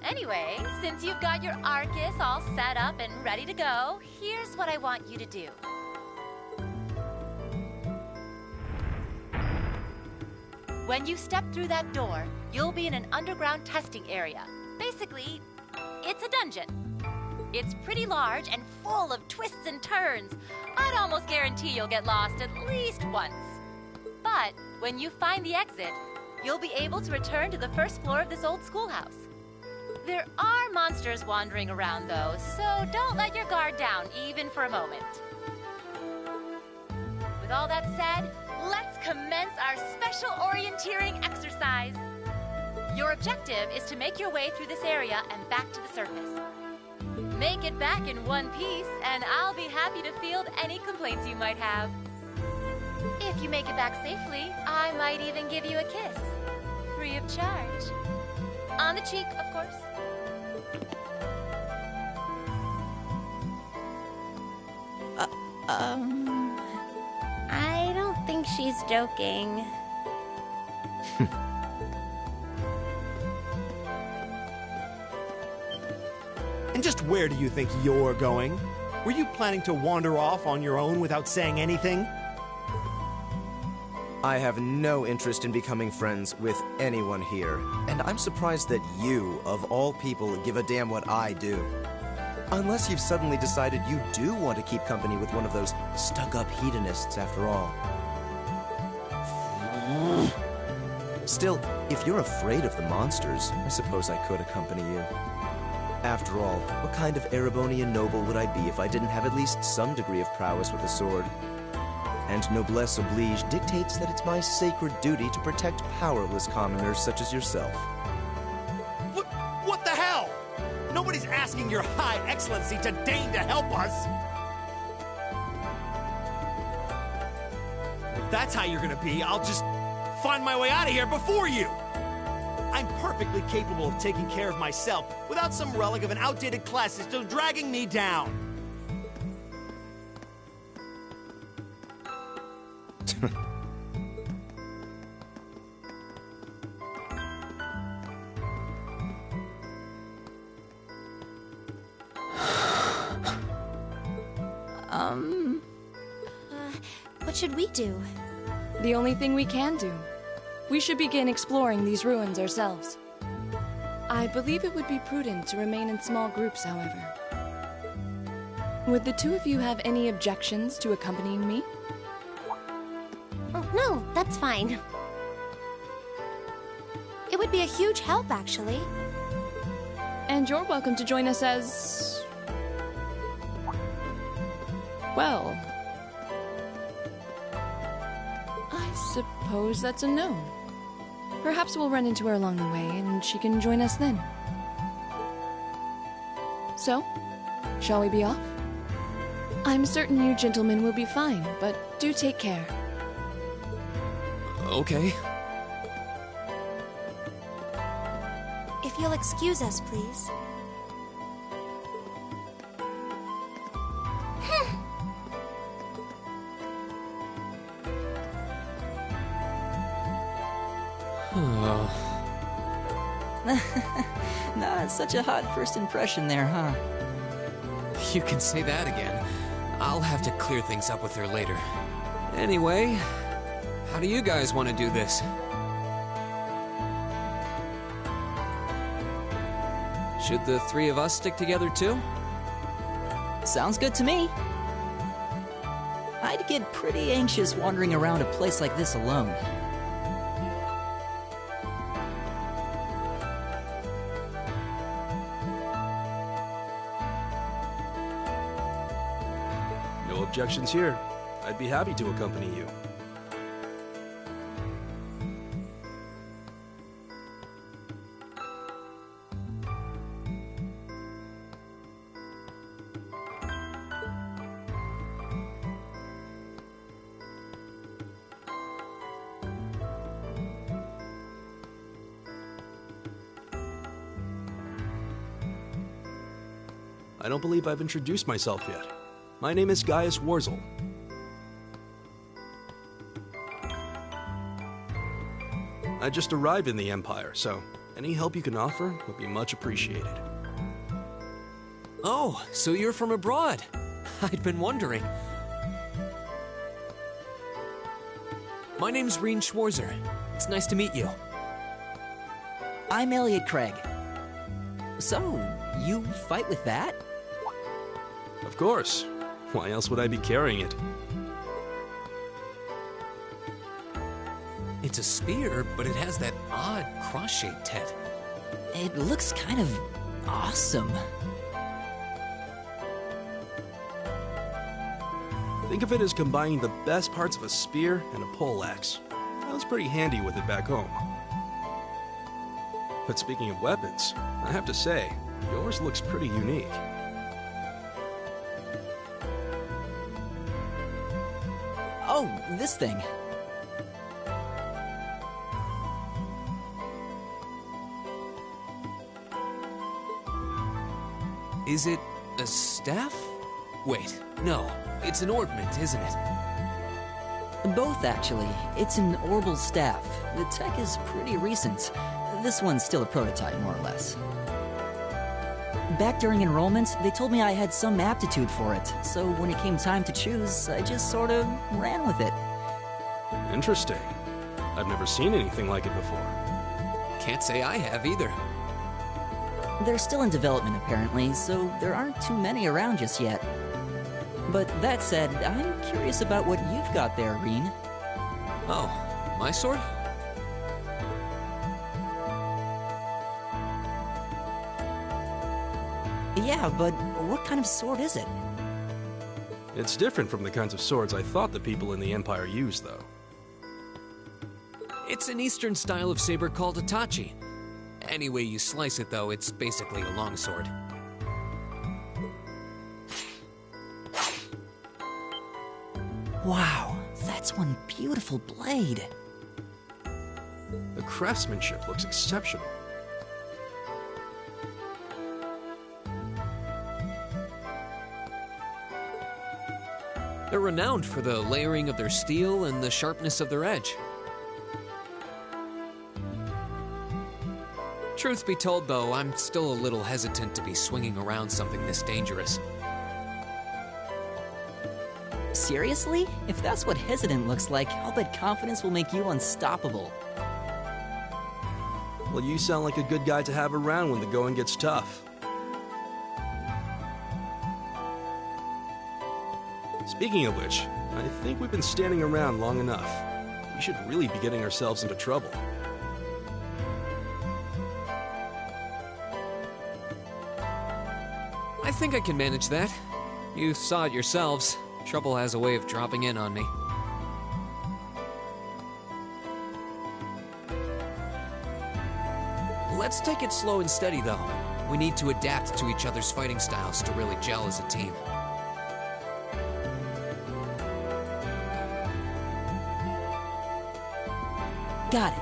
S5: Anyway, since you've got your Arcus all set up and ready to go, here's what I want you to do. When you step through that door, you'll be in an underground testing area. Basically, it's a dungeon. It's pretty large and full of twists and turns. I'd almost guarantee you'll get lost at least once. But when you find the exit, you'll be able to return to the first floor of this old schoolhouse. There are monsters wandering around, though, so don't let your guard down, even for a moment. With all that said, let's commence our special orienteering exercise. Your objective is to make your way through this area and back to the surface. Make it back in one piece, and I'll be happy to field any complaints you might have. If you make it back safely, I might even give you a kiss. Free of charge. On the cheek, of course.
S10: I don't think she's joking.
S12: And just where do you think you're going? Were you planning to wander off on your own without saying anything?
S6: I have no interest in becoming friends with anyone here, and I'm surprised that you, of all people, give a damn what I do. Unless you've suddenly decided you do want to keep company with one of those stuck-up hedonists after all. Still, if you're afraid of the monsters, I suppose I could accompany you. After all, what kind of Erebonian noble would I be if I didn't have at least some degree of prowess with a sword? And noblesse oblige dictates that it's my sacred duty to protect powerless commoners such as yourself.
S12: What the hell? Nobody's asking your High Excellency to deign to help us! If that's how you're gonna be, I'll just find my way out of here before you! I'm perfectly capable of taking care of myself without some relic of an outdated class still dragging me down.
S15: What should we do?
S7: The only thing we can do. We should begin exploring these ruins ourselves. I believe it would be prudent to remain in small groups, however. Would the two of you have any objections to accompanying me?
S10: Oh, no, that's fine.
S15: It would be a huge help, actually.
S7: And you're welcome to join us as... well... I suppose that's a no. Perhaps we'll run into her along the way, and she can join us then. So, shall we be off? I'm certain you gentlemen will be fine, but do take care.
S1: Okay.
S15: If you'll excuse us, please.
S3: Not such a hot first impression there, huh?
S1: You can say that again. I'll have to clear things up with her later. Anyway, how do you guys want to do this? Should the three of us stick together too?
S3: Sounds good to me. I'd get pretty anxious wandering around a place like this alone.
S8: No objections here. I'd be happy to accompany you. I don't believe I've introduced myself yet. My name is Gaius Warzel. I just arrived in the Empire, so any help you can offer would be much appreciated.
S1: Oh, so you're from abroad. I'd been wondering. My name's Reen Schwarzer. It's nice to meet you.
S3: I'm Elliot Craig. So, you fight with that?
S8: Of course. Why else would I be carrying it?
S1: It's a spear, but it has that odd cross-shaped head.
S3: It looks kind of awesome.
S8: Think of it as combining the best parts of a spear and a poleaxe. I was pretty handy with it back home. But speaking of weapons, I have to say, yours looks pretty unique.
S3: Oh, this thing.
S1: Is it a staff? Wait, no. It's an ornament, isn't it?
S3: Both, actually. It's an orbal staff. The tech is pretty recent. This one's still a prototype, more or less. Back during enrollment, they told me I had some aptitude for it, so when it came time to choose, I just sort of ran with it.
S8: Interesting. I've never seen anything like it before.
S1: Can't say I have either.
S3: They're still in development, apparently, so there aren't too many around just yet. But that said, I'm curious about what you've got there, Reen.
S1: Oh, my sword?
S3: Yeah, but what kind of sword is it?
S8: It's different from the kinds of swords I thought the people in the Empire used, though.
S1: It's an Eastern style of saber called a tachi. Any way you slice it, though, it's basically a longsword.
S3: Wow, that's one beautiful blade.
S8: The craftsmanship looks exceptional.
S1: They're renowned for the layering of their steel and the sharpness of their edge. Truth be told, though, I'm still a little hesitant to be swinging around something this dangerous.
S3: Seriously? If that's what hesitant looks like, I'll bet confidence will make you unstoppable.
S8: Well, you sound like a good guy to have around when the going gets tough. Speaking of which, I think we've been standing around long enough. We should really be getting ourselves into trouble.
S1: I think I can manage that. You saw it yourselves. Trouble has a way of dropping in on me. Let's take it slow and steady, though. We need to adapt to each other's fighting styles to really gel as a team.
S3: Got it.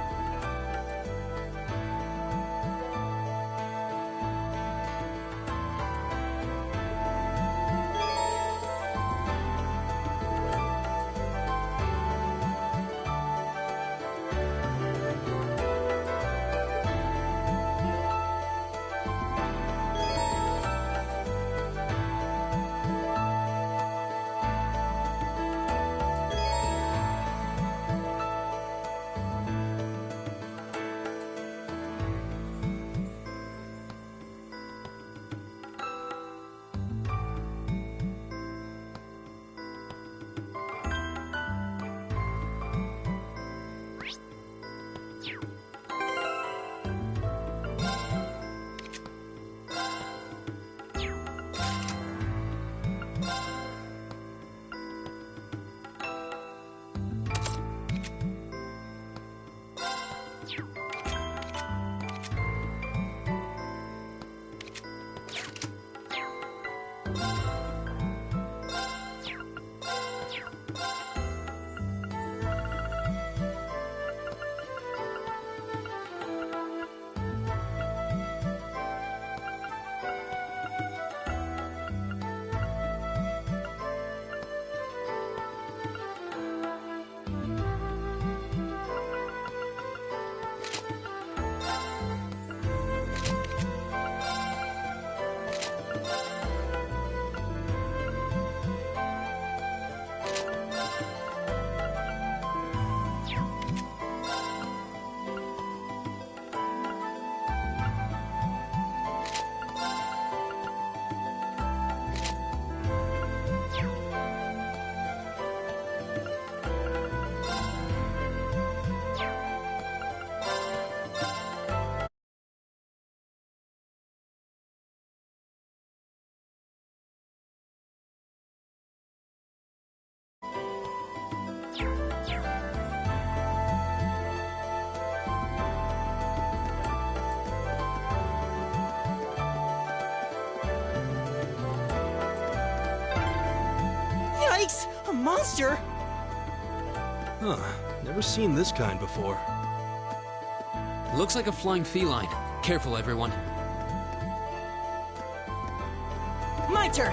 S3: Yikes! A monster?
S8: Huh. Never seen this kind before.
S1: Looks like a flying feline. Careful, everyone.
S3: My turn!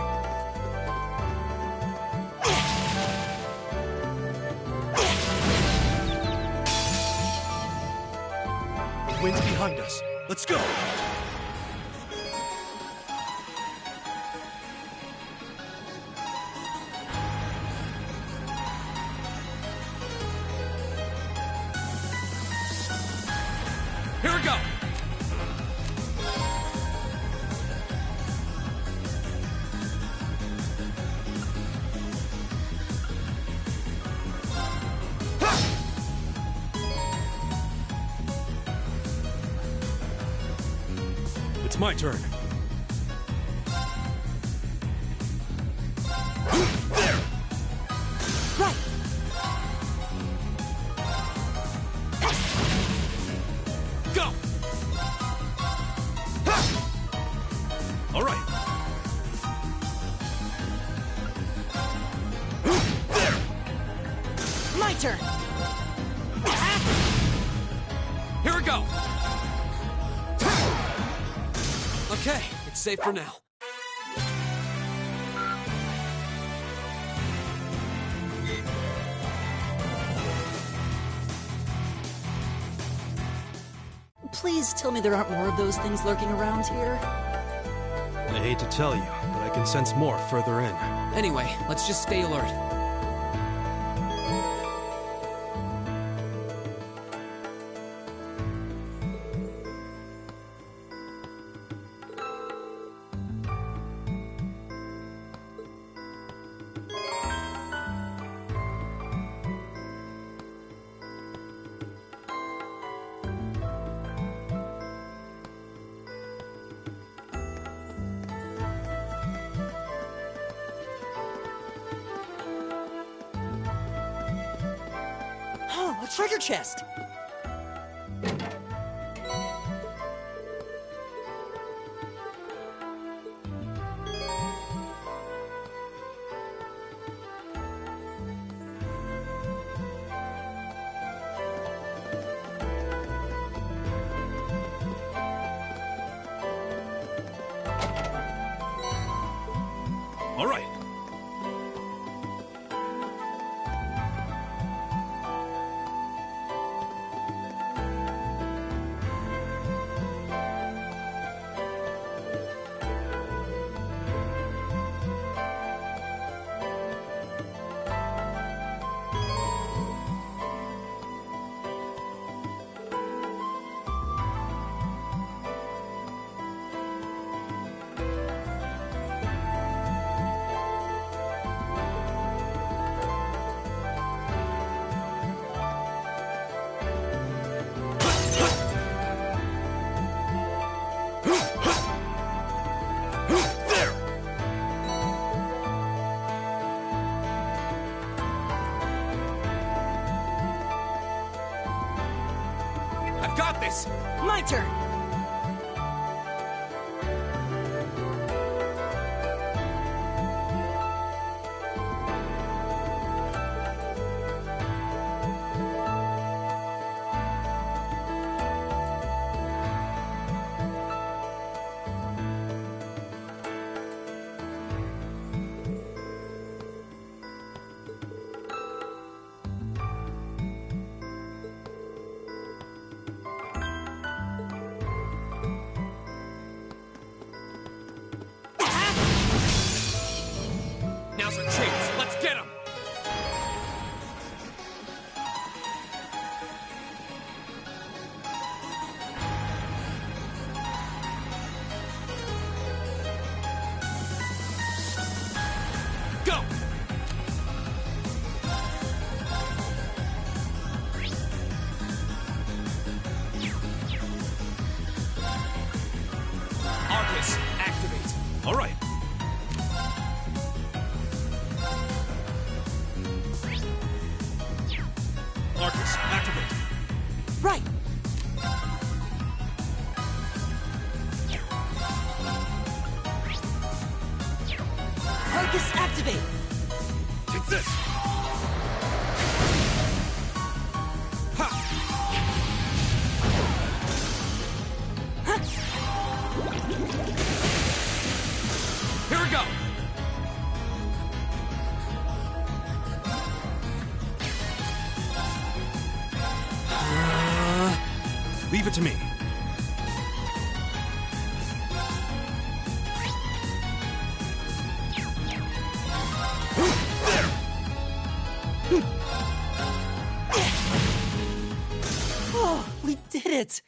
S12: The wind's behind us. Let's go!
S4: Here we go!
S8: It's my turn.
S12: There!
S3: Right!
S12: Go! All right. There!
S3: My turn!
S1: Here we go! Okay, it's safe for now.
S3: Please tell me there aren't more of those things lurking around here.
S8: I hate to tell you, but I can sense more further in.
S1: Anyway, let's just stay alert.
S3: Oh, a treasure chest!
S12: All right.
S1: Got this!
S3: My turn!
S1: Now's our chance. Let's get him! Go! Arcus, activate.
S12: All right. Arcus, activate.
S3: Right! Arcus, activate!
S9: What's this? Ha! Here we go! Leave it to me.
S3: Oh, we did it!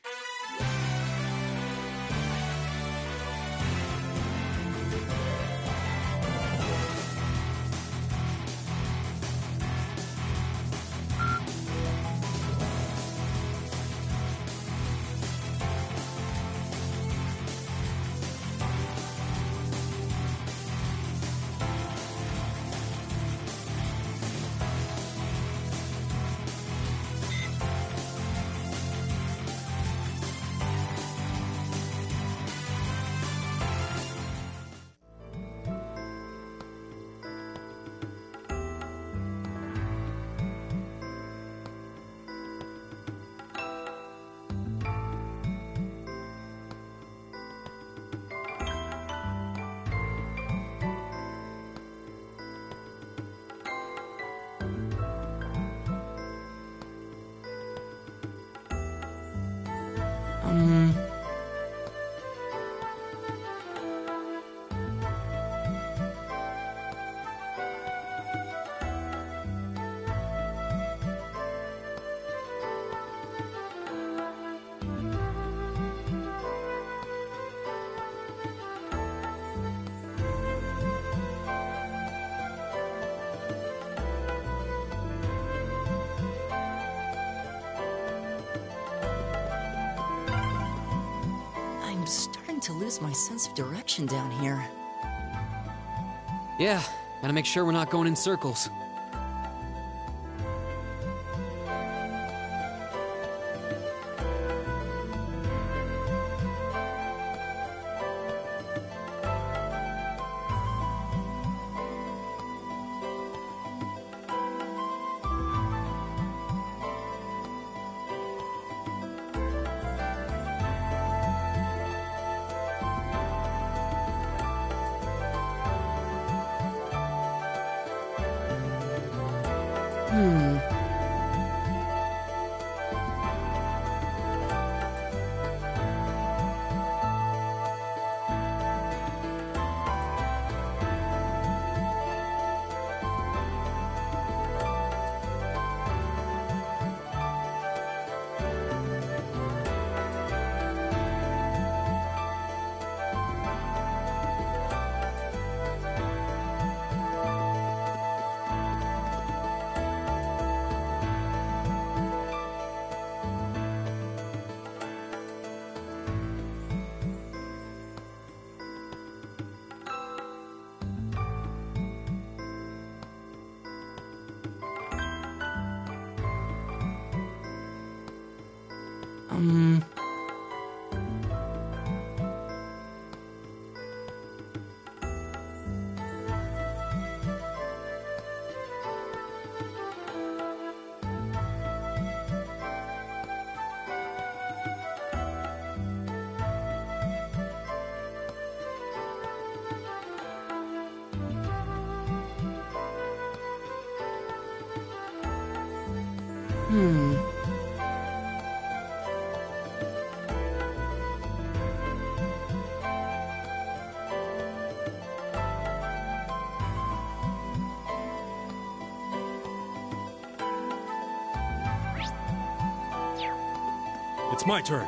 S3: I'm starting to lose my sense of direction down here.
S1: Yeah, gotta make sure we're not going in circles.
S9: It's my turn.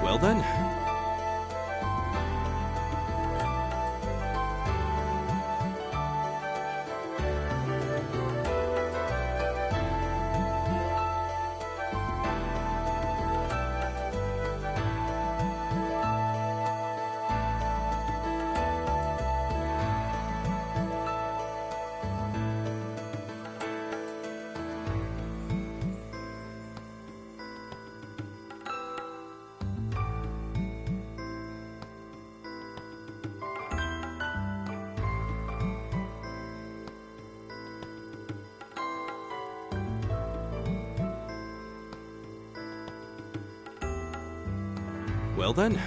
S8: Well then. Well then.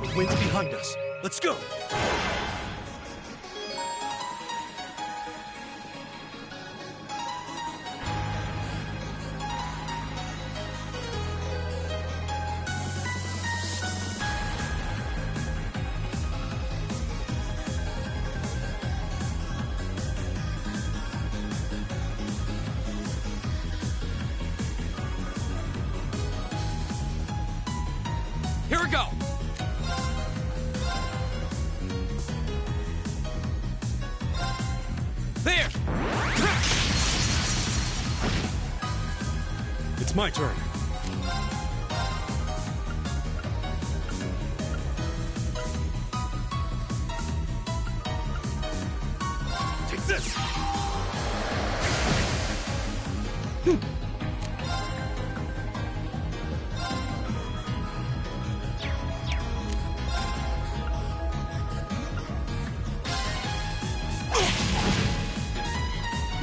S12: The wind's behind us. Let's go!
S1: Here we go! There!
S8: It's my turn.
S12: Take this!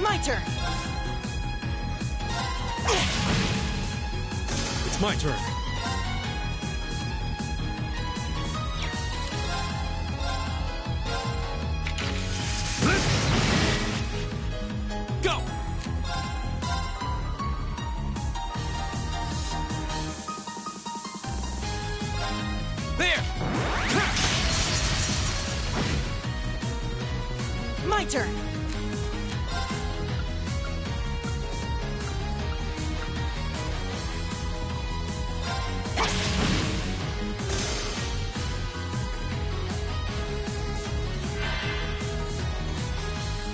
S3: My turn!
S8: It's my turn.
S1: Go! There!
S3: My turn!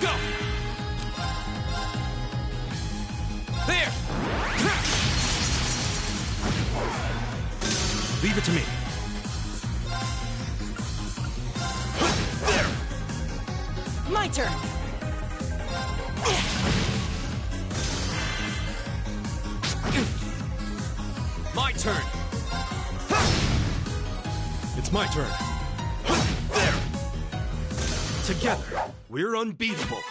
S1: Go! There!
S12: Leave it to me.
S3: My turn!
S1: My turn!
S8: It's my turn.
S12: There! Together, we're unbeatable.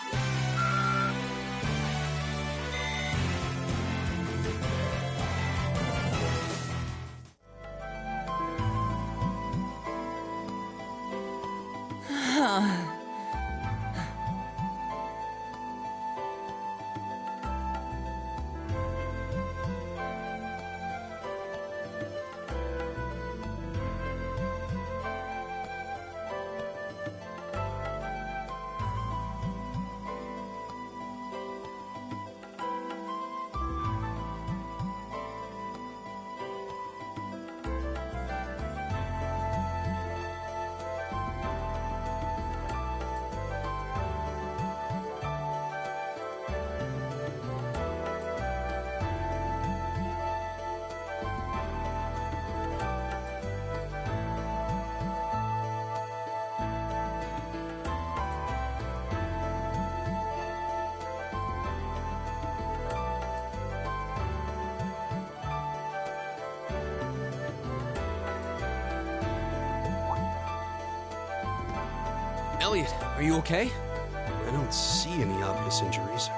S1: Elliot, are you okay?
S8: I don't see any obvious injuries.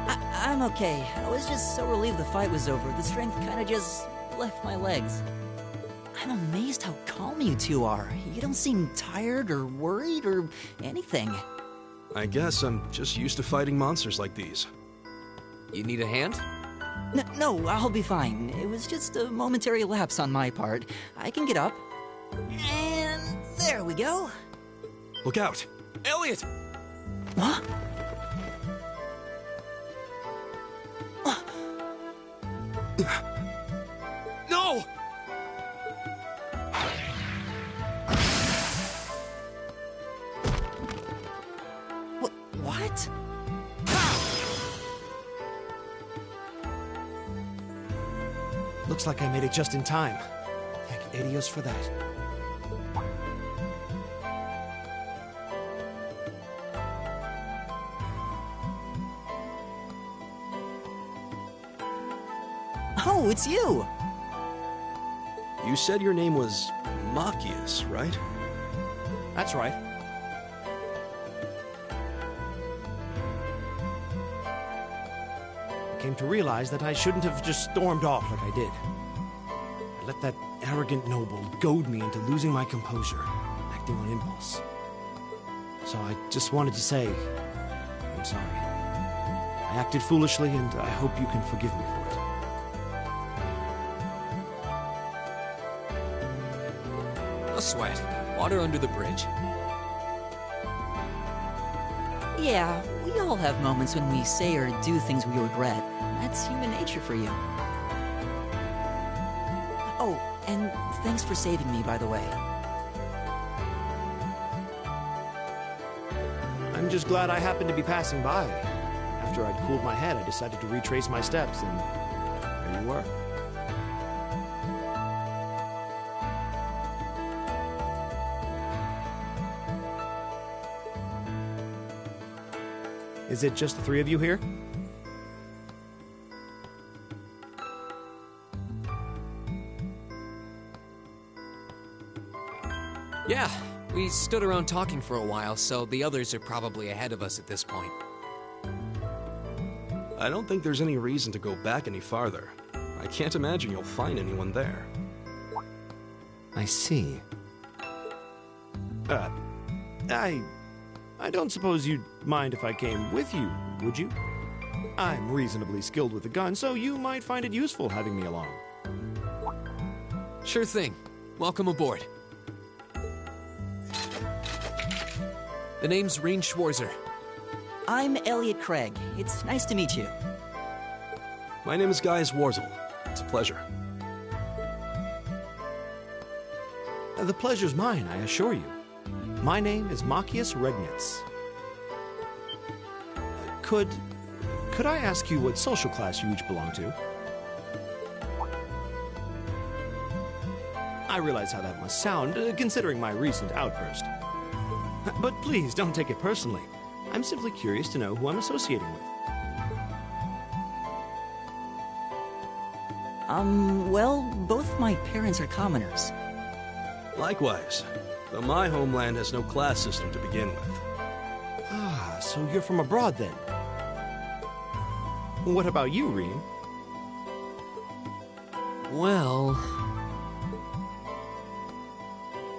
S3: I'm okay. I was just so relieved the fight was over. The strength kind of just left my legs. I'm amazed how calm you two are. You don't seem tired or worried or anything.
S8: I guess I'm just used to fighting monsters like these.
S1: You need a hand?
S3: No, I'll be fine. It was just a momentary lapse on my part. I can get up. And there we go.
S8: Look out!
S1: Elliot!
S3: What?
S1: No!
S3: What?
S6: Looks like I made it just in time. Thank Adios for that.
S3: Oh, it's you!
S8: You said your name was Machias, right?
S6: That's right. I came to realize that I shouldn't have just stormed off like I did. I let that arrogant noble goad me into losing my composure, acting on impulse. So I just wanted to say, I'm sorry. I acted foolishly, and I hope you can forgive me for it.
S1: No sweat. Water under the bridge.
S3: Yeah, we all have moments when we say or do things we regret. That's human nature for you. Oh, and thanks for saving me, by the way.
S6: I'm just glad I happened to be passing by. After I'd cooled my head, I decided to retrace my steps, and there you were. Is it just the three of you here?
S1: Yeah, we stood around talking for a while, so the others are probably ahead of us at this point.
S8: I don't think there's any reason to go back any farther. I can't imagine you'll find anyone there.
S6: I see. I don't suppose you'd mind if I came with you, would you? I'm reasonably skilled with a gun, so you might find it useful having me along.
S1: Sure thing. Welcome aboard. The name's Reen Schwarzer.
S3: I'm Elliot Craig. It's nice to meet you.
S8: My name is Gaius Warzel. It's a pleasure.
S6: The pleasure's mine, I assure you. My name is Machias Regnitz. Could I ask you what social class you each belong to? I realize how that must sound, considering my recent outburst. But please, don't take it personally. I'm simply curious to know who I'm associating with.
S3: Well, both my parents are commoners.
S8: Likewise, though my homeland has no class system to begin with.
S6: Ah, so you're from abroad then? What about you, Reen?
S1: Well...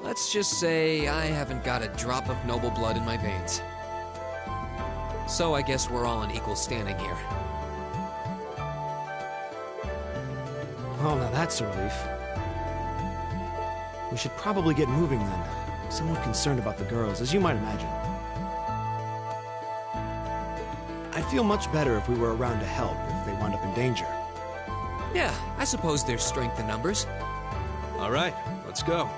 S1: let's just say I haven't got a drop of noble blood in my veins. So I guess we're all in equal standing here.
S6: Well, now that's a relief. We should probably get moving then. I'm somewhat concerned about the girls, as you might imagine. I'd feel much better if we were around to help if they wound up in danger.
S1: Yeah, I suppose there's strength in numbers.
S8: All right, let's go.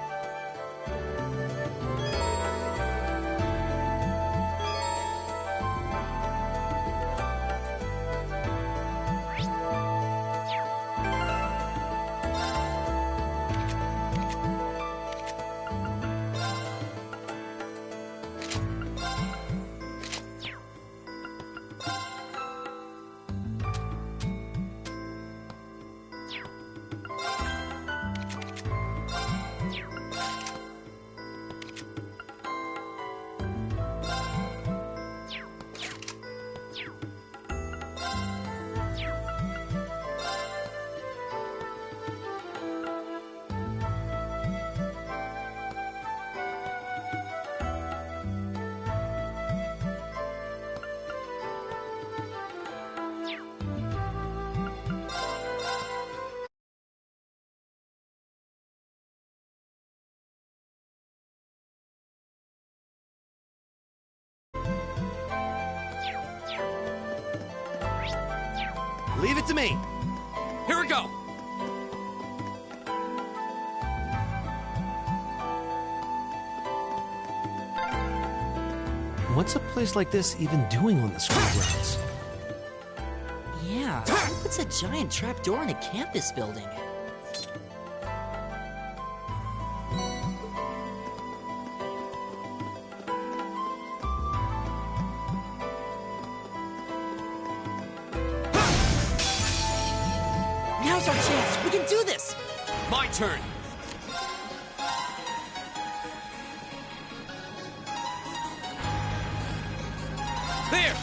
S6: Leave it to me.
S4: Here we go!
S12: What's a place like this even doing on the school grounds?
S3: Yeah, who puts a giant trapdoor in a campus building? Now's our chance. We can do this.
S4: My turn. There!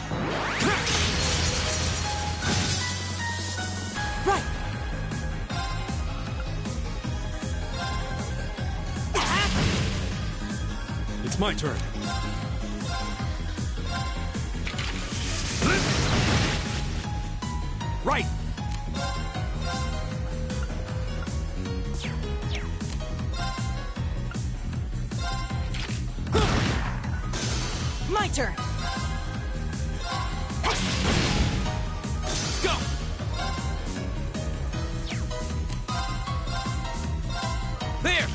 S3: Right.
S8: It's my turn.
S12: Right!
S3: My turn.
S4: Go! There!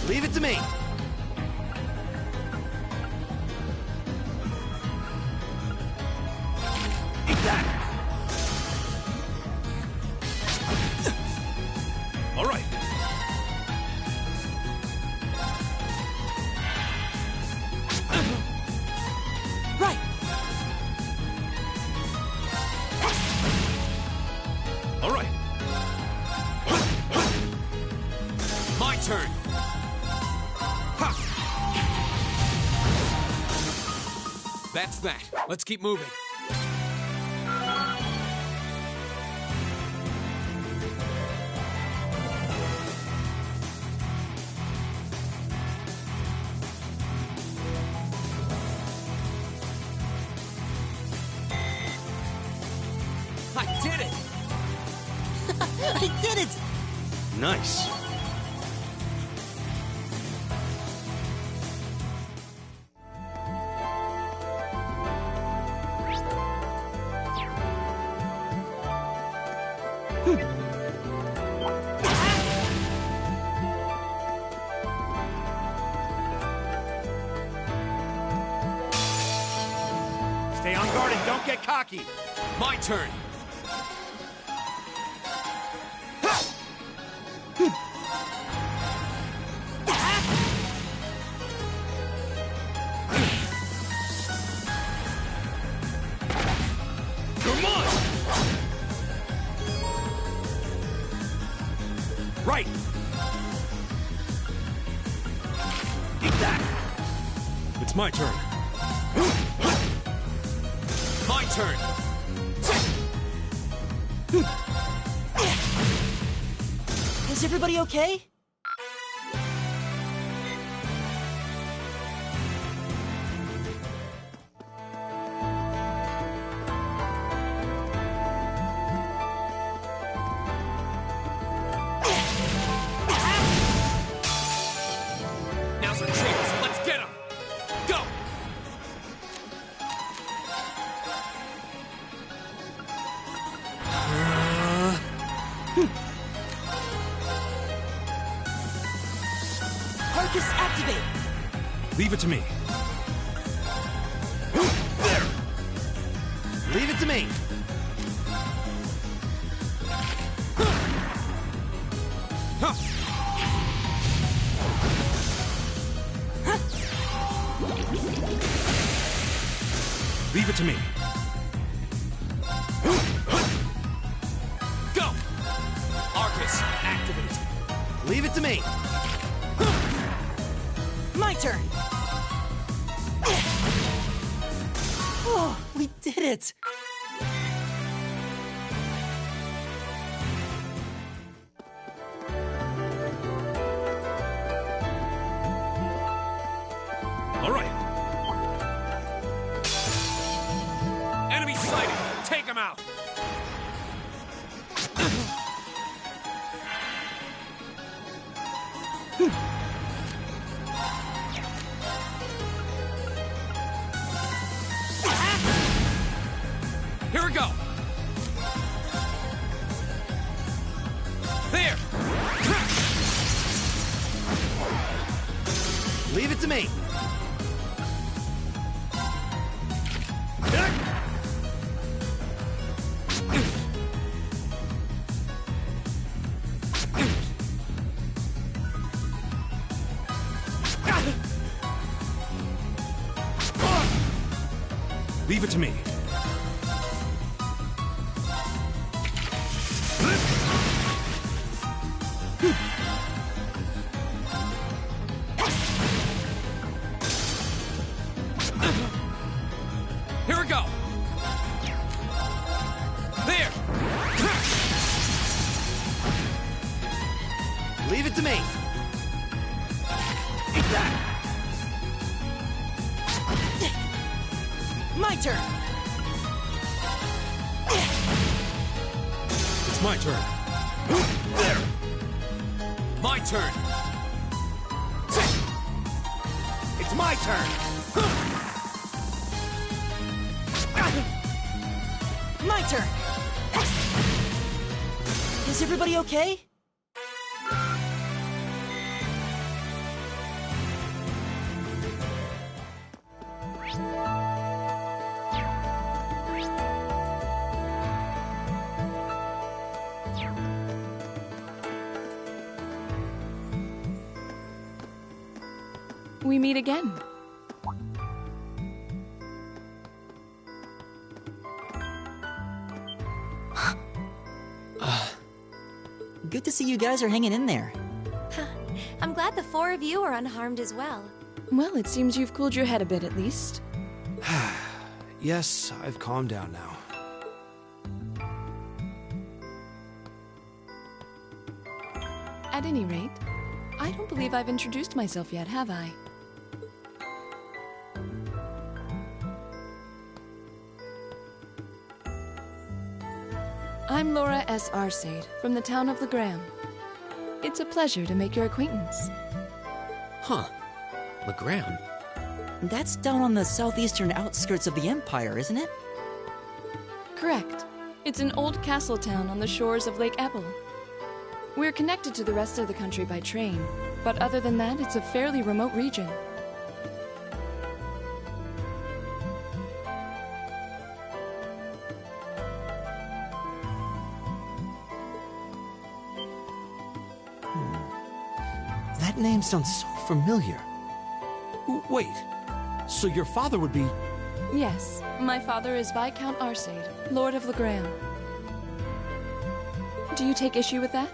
S6: Leave it to me. Eat that.
S8: All right.
S3: Right.
S8: All right.
S4: My turn. Ha! That's that. Let's keep moving. I did it!
S3: I did it!
S8: Nice.
S12: Stay on guard and don't get cocky.
S4: My turn.
S12: Come on! Right! Eat that!
S8: It's my turn.
S4: My turn.
S3: Is everybody okay?
S4: Now's our chance. Let's get him. Go!
S3: Arcus, activate!
S8: Leave it to me.
S6: There. Leave it to me.
S4: Huh.
S8: Leave it to me.
S4: Go! Arcus, activate.
S6: Leave it to me.
S3: My turn! Oh, we did it!
S8: All right.
S4: Enemy sighted. Take him out.
S14: There!
S12: Leave it to me. Leave it to me.
S14: Here we go! There!
S12: Leave it to me. Eat that.
S3: My turn!
S12: It's my turn. There.
S14: My turn!
S12: It's my turn.
S3: My turn! Is everybody okay?
S7: We meet again.
S3: Good to see you guys are hanging in there.
S15: I'm glad the four of you are unharmed as well.
S7: Well, it seems you've cooled your head a bit at least.
S8: Yes, I've calmed down now.
S7: At any rate, I don't believe I've introduced myself yet, have I? I'm Laura S. Arcade, from the town of Legram. It's a pleasure to make your acquaintance.
S1: Huh. Legram?
S3: That's down on the southeastern outskirts of the Empire, isn't it?
S7: Correct. It's an old castle town on the shores of Lake Ebble. We're connected to the rest of the country by train, but other than that, it's a fairly remote region.
S12: That name sounds so familiar. Wait, so your father would be...
S7: Yes, my father is Viscount Arcade, Lord of Legram. Do you take issue with that?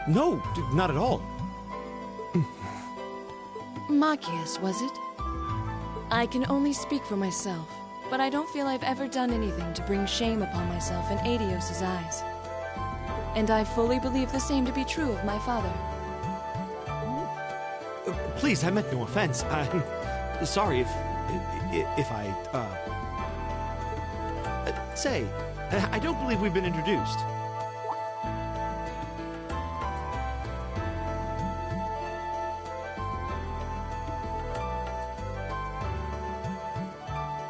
S12: No, not at all.
S7: Machias, was it? I can only speak for myself, but I don't feel I've ever done anything to bring shame upon myself in Adios's eyes. And I fully believe the same to be true of my father.
S12: Please, I meant no offense. I'm sorry if I, say, I don't believe we've been introduced.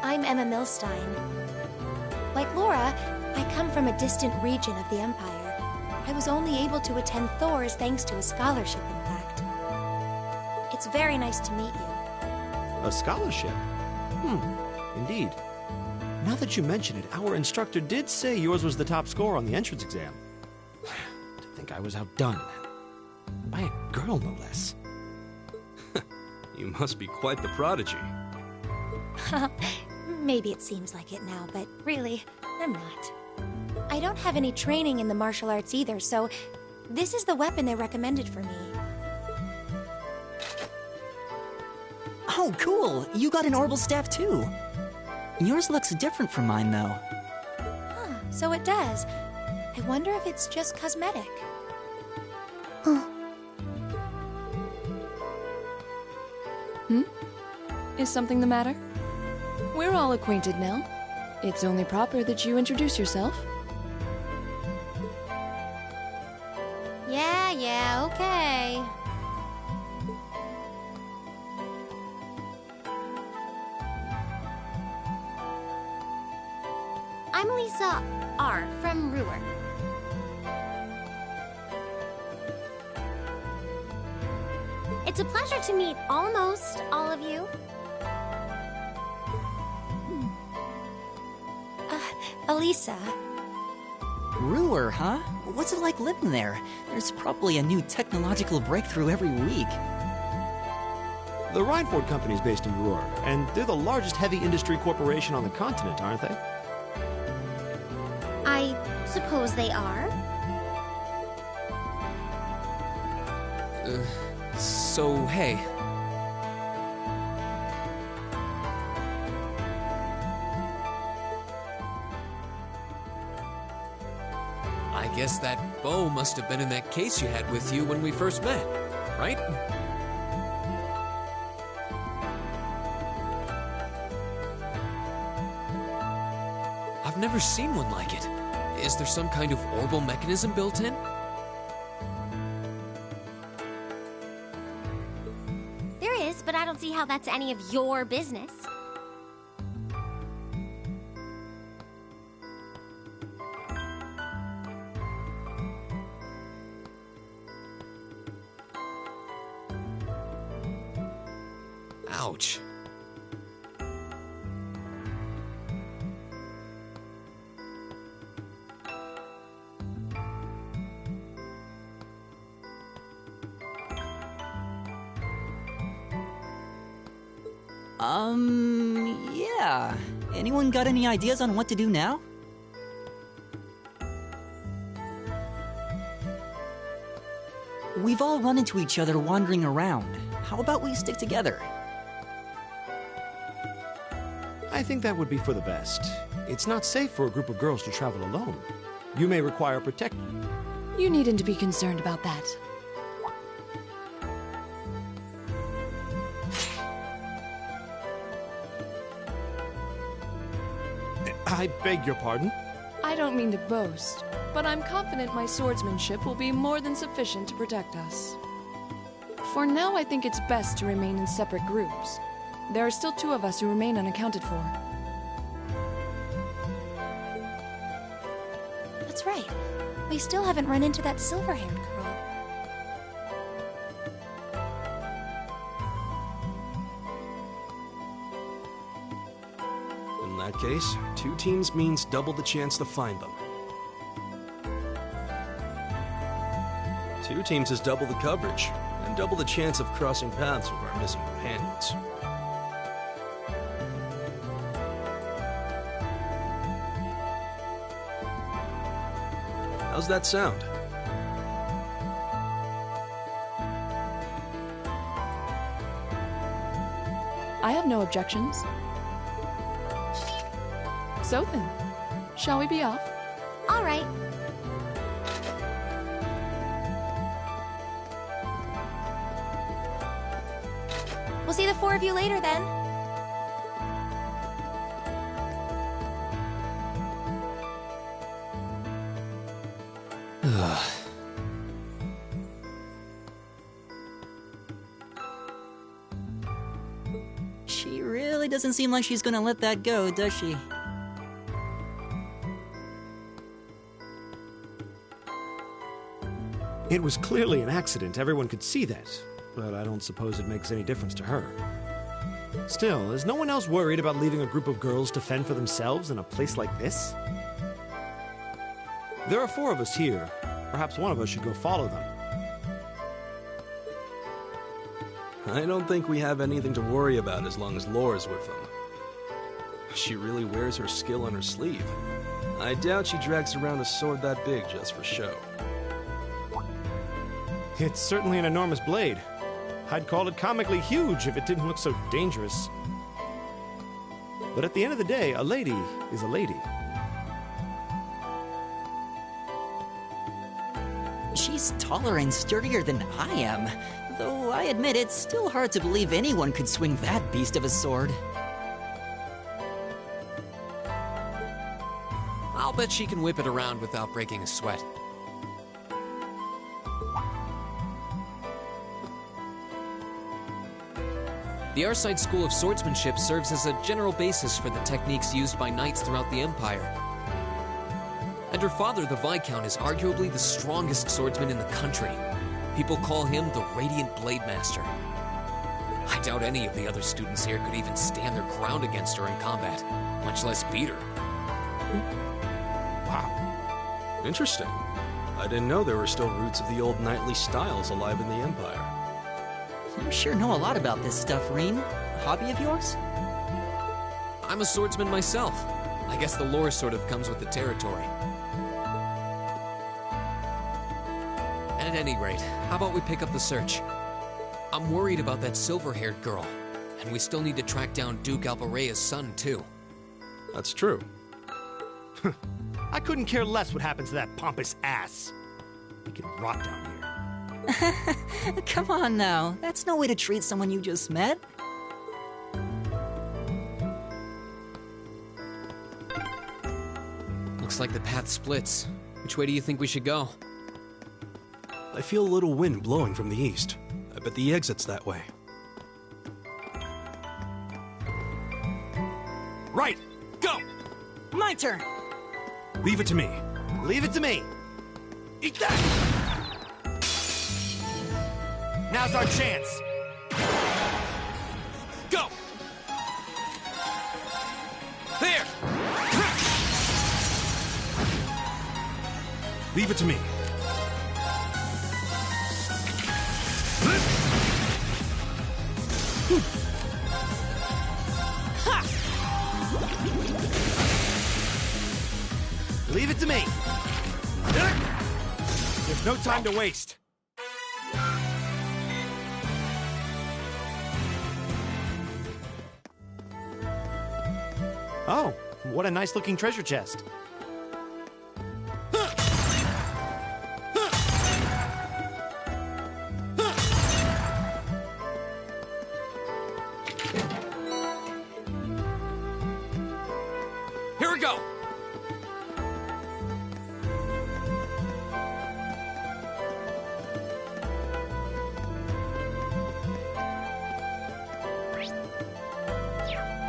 S15: I'm Emma Milstein. Like Laura, I come from a distant region of the Empire. I was only able to attend Thor's thanks to a scholarship, in fact. It's very nice to meet you.
S12: A scholarship? Indeed. Now that you mention it, our instructor did say yours was the top score on the entrance exam. To think I was outdone. By a girl, no less.
S8: You must be quite the prodigy.
S15: Maybe it seems like it now, but really, I'm not. I don't have any training in the martial arts either, so this is the weapon they recommended for me.
S3: Oh, cool! You got an orbital staff too. Yours looks different from mine, though.
S15: Huh, so it does. I wonder if it's just cosmetic.
S7: Is something the matter? We're all acquainted now. It's only proper that you introduce yourself.
S10: Yeah, okay. I'm Lisa R. from Ruhr. It's a pleasure to meet almost all of you.
S15: Elisa.
S3: Ruhr, huh? What's it like living there? There's probably a new technological breakthrough every week.
S8: The Rhineford Company's based in Ruhr, and they're the largest heavy industry corporation on the continent, aren't they?
S10: I suppose they are.
S1: So, hey. I guess that bow must have been in that case you had with you when we first met, right? I've never seen one like it. Is there some kind of orbital mechanism built in?
S10: There is, but I don't see how that's any of your business.
S1: Ouch.
S3: Yeah. Anyone got any ideas on what to do now? We've all run into each other wandering around. How about we stick together?
S8: I think that would be for the best. It's not safe for a group of girls to travel alone. You may require protection.
S7: You needn't to be concerned about that.
S8: I beg your pardon?
S7: I don't mean to boast, but I'm confident my swordsmanship will be more than sufficient to protect us. For now, I think it's best to remain in separate groups. There are still 2 of us who remain unaccounted for.
S15: That's right. We still haven't run into that silver-haired girl.
S8: In that case, 2 teams means double the chance to find them. 2 teams is double the coverage, and double the chance of crossing paths with our missing companions. How's that sound?
S7: I have no objections. So then, shall we be off?
S10: All right.
S15: We'll see the 4 of you later then.
S3: She really doesn't seem like she's gonna let that go, does she?
S8: It was clearly an accident, everyone could see that, but I don't suppose it makes any difference to her. Still, is no one else worried about leaving a group of girls to fend for themselves in a place like this? There are 4 of us here. Perhaps one of us should go follow them. I don't think we have anything to worry about as long as Laura's with them. She really wears her skill on her sleeve. I doubt she drags around a sword that big just for show. It's certainly an enormous blade. I'd call it comically huge if it didn't look so dangerous. But at the end of the day, a lady is a lady.
S3: She's taller and sturdier than I am, though I admit it's still hard to believe anyone could swing that beast of a sword.
S1: I'll bet she can whip it around without breaking a sweat. The Arside School of Swordsmanship serves as a general basis for the techniques used by knights throughout the Empire. And her father, the Viscount, is arguably the strongest swordsman in the country. People call him the Radiant Blade Master. I doubt any of the other students here could even stand their ground against her in combat, much less beat her.
S8: Wow. Interesting. I didn't know there were still roots of the old knightly styles alive in the Empire.
S3: You sure know a lot about this stuff, Reen. Hobby of yours?
S1: I'm a swordsman myself. I guess the lore sort of comes with the territory. At any rate, how about we pick up the search? I'm worried about that silver-haired girl, and we still need to track down Duke Alvarea's son, too.
S8: That's true.
S12: I couldn't care less what happens to that pompous ass. He can rot down here.
S3: Come on now, that's no way to treat someone you just met.
S1: Looks like the path splits. Which way do you think we should go?
S8: I feel a little wind blowing from the east. I bet the exit's that way.
S12: Right! Go!
S3: My turn!
S12: Leave it to me. Leave it to me! Eat that! Now's our chance! Go! There! Leave it to me. Leave it to me. There's no time to waste. Oh, what a nice-looking treasure chest. Here we go.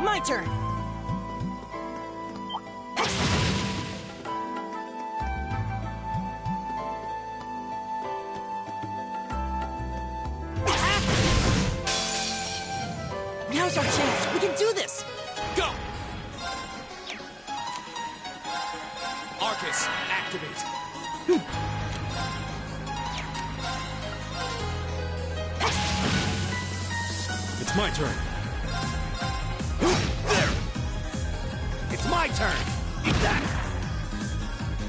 S3: My turn! Now's our chance! We can do this!
S12: Go! Arcus, activate. It's my turn. There! It's my turn! Eat that!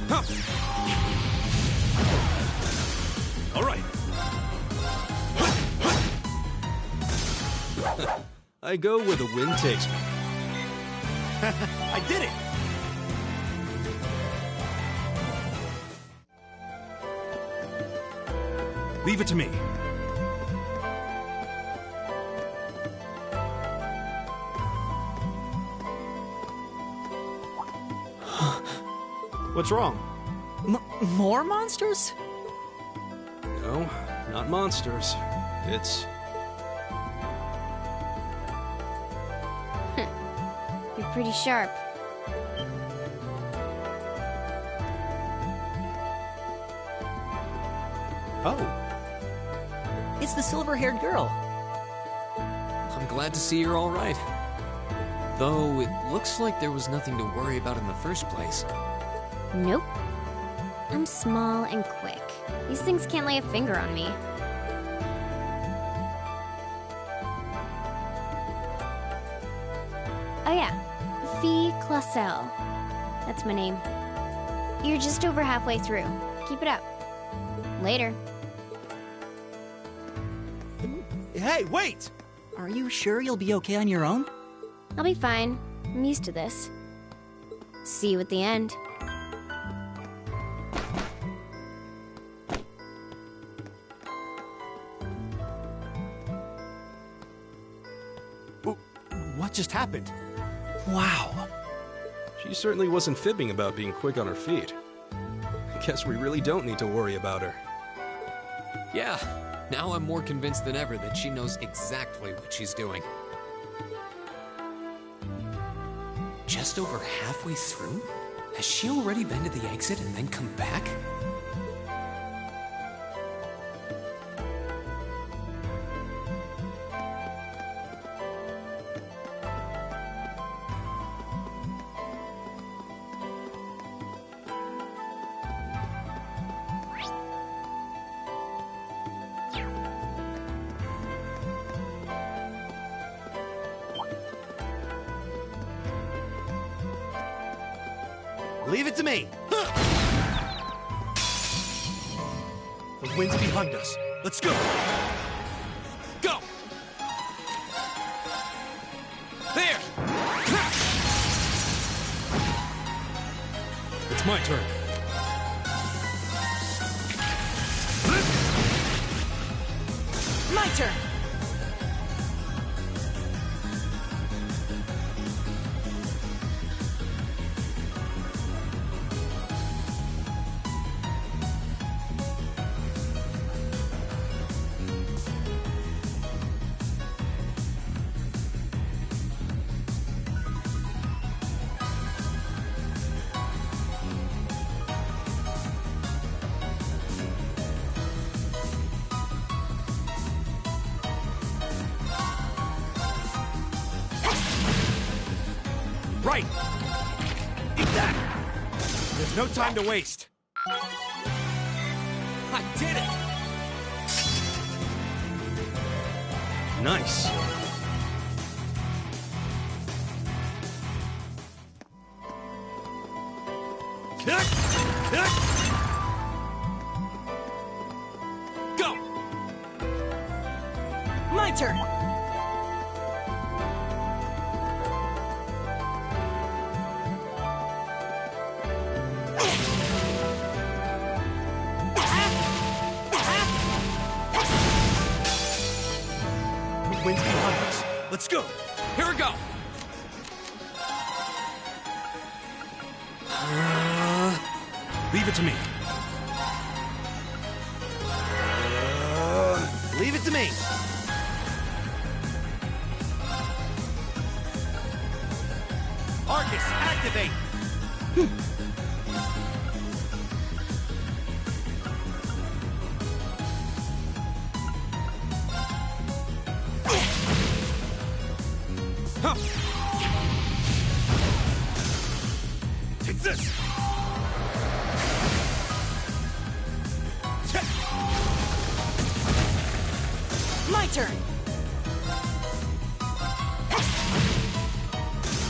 S12: Huh. All right.
S8: I go where the wind takes me.
S12: I did it! Leave it to me. What's wrong?
S3: More monsters?
S8: No, not monsters. It's...
S10: You're pretty sharp.
S12: Oh.
S3: It's the silver-haired girl.
S1: I'm glad to see you're all right. Though it looks like there was nothing to worry about in the first place.
S10: Nope. I'm small and quick. These things can't lay a finger on me. Oh yeah, Fee Clausel. That's my name. You're just over halfway through. Keep it up. Later.
S12: Hey, wait!
S3: Are you sure you'll be okay on your own?
S10: I'll be fine. I'm used to this. See you at the end.
S12: What just happened?
S8: Wow. She certainly wasn't fibbing about being quick on her feet. I guess we really don't need to worry about her.
S1: Yeah, now I'm more convinced than ever that she knows exactly what she's doing. Just over halfway through? Has she already been to the exit and then come back?
S12: Leave it to me! The wind's behind us. Let's go! Go! There! It's my turn.
S3: My turn!
S12: Right! Eat that! There's no time to waste. I did it! Nice. Go!
S3: My turn!
S12: Wind's behind us. Let's go. Here we go. Leave it to me. Leave it to me. Arcus, activate. Take this!
S3: My turn!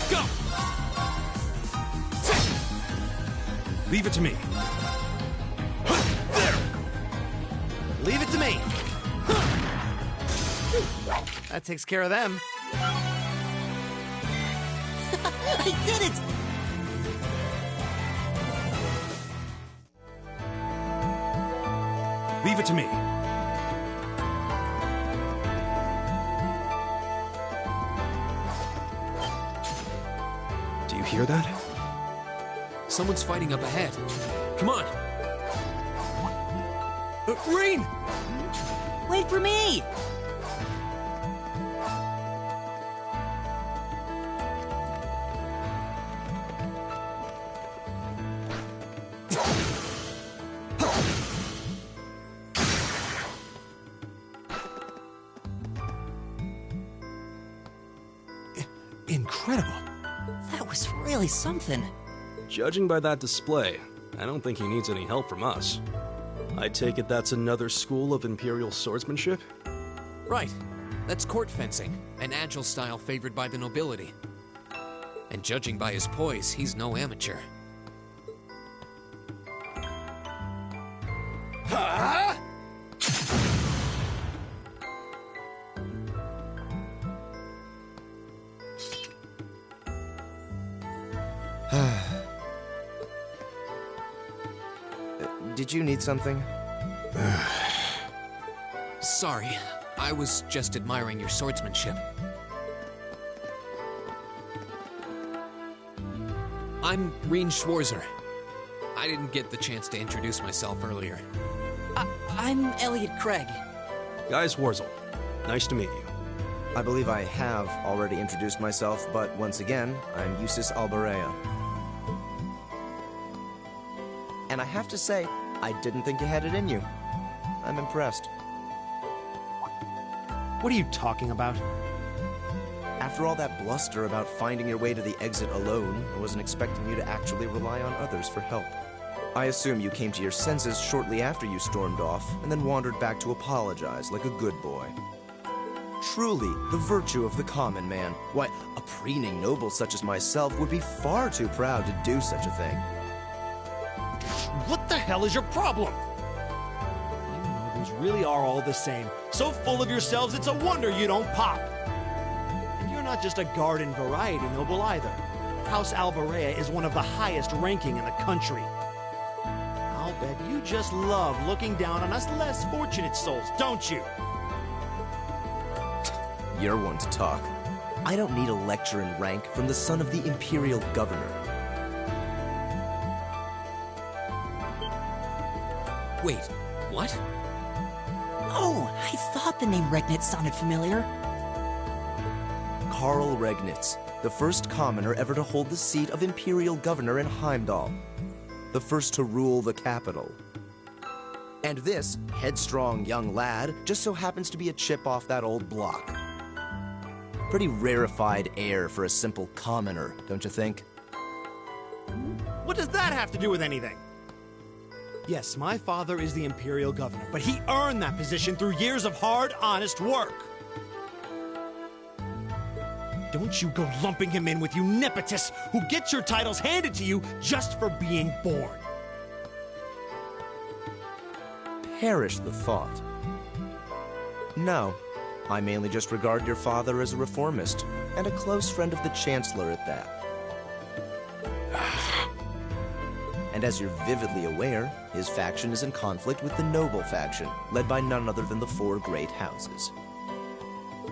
S12: Go! Leave it to me. There! Leave it to me! That takes care of them.
S3: I did it!
S12: Leave it to me. Do you hear that?
S1: Someone's fighting up ahead. Come on! Rain!
S3: Wait for me!
S12: Incredible.
S3: That was really something.
S8: Judging by that display, I don't think he needs any help from us. I take it that's another school of Imperial swordsmanship?
S1: Right. That's court fencing, an agile style favored by the nobility. And judging by his poise, he's no amateur.
S12: Huh?
S6: Did you need something?
S1: Sorry, I was just admiring your swordsmanship. I'm Reen Schwarzer. I didn't get the chance to introduce myself earlier.
S3: I'm Elliot Craig.
S8: Guys, Warzel. Nice to meet you.
S6: I believe I have already introduced myself, but once again, I'm Eustace Alberea. And I have to say, I didn't think you had it in you. I'm impressed.
S12: What are you talking about?
S6: After all that bluster about finding your way to the exit alone, I wasn't expecting you to actually rely on others for help. I assume you came to your senses shortly after you stormed off, and then wandered back to apologize like a good boy. Truly, the virtue of the common man. Why, a preening noble such as myself would be far too proud to do such a thing.
S12: What the hell is your problem? You nobles really are all the same. So full of yourselves, it's a wonder you don't pop. And you're not just a garden variety noble either. House Alberea is one of the highest ranking in the country. I'll bet you just love looking down on us less fortunate souls, don't you?
S6: You're one to talk. I don't need a lecture in rank from the son of the Imperial Governor.
S1: Wait, what?
S3: Oh, I thought the name Regnitz sounded familiar.
S6: Karl Regnitz, the first commoner ever to hold the seat of Imperial Governor in Heimdall. The first to rule the capital. And this headstrong young lad just so happens to be a chip off that old block. Pretty rarefied air for a simple commoner, don't you think?
S12: What does that have to do with anything? Yes, my father is the Imperial Governor, but he earned that position through years of hard, honest work. Don't you go lumping him in with you nepotists who get your titles handed to you just for being born.
S6: Perish the thought. No, I mainly just regard your father as a reformist, and a close friend of the Chancellor at that. And as you're vividly aware, his faction is in conflict with the noble faction, led by none other than the four great houses.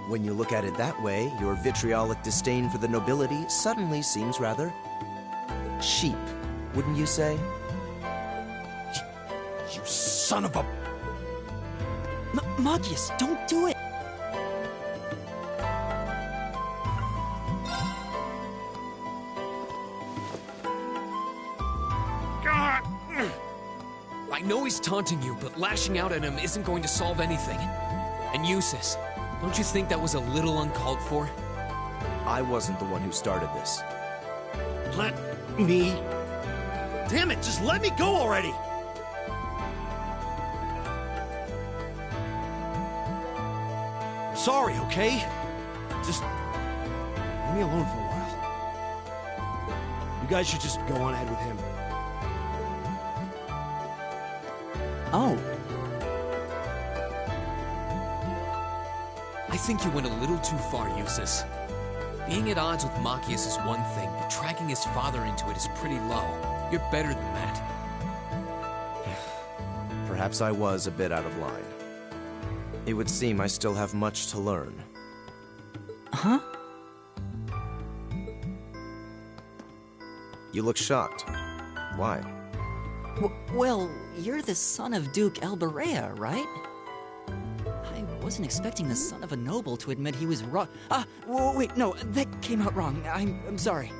S6: When you look at it that way, your vitriolic disdain for the nobility suddenly seems rather cheap, wouldn't you say?
S12: You son of a...
S3: Magius, don't do it!
S1: I know he's taunting you, but lashing out at him isn't going to solve anything. And Eustace, don't you think that was a little uncalled for?
S6: I wasn't the one who started this.
S12: Let me... Damn it, just let me go already! I'm sorry, okay? Just... leave me alone for a while. You guys should just go on ahead with him.
S3: Oh.
S1: I think you went a little too far, Eustace. Being at odds with Machias is one thing, but dragging his father into it is pretty low. You're better than that.
S6: Perhaps I was a bit out of line. It would seem I still have much to learn.
S3: Huh?
S6: You look shocked. Why?
S3: Well, you're the son of Duke Alberea, right? I wasn't expecting the son of a noble to admit he was wrong. Wait, no, that came out wrong. I'm sorry.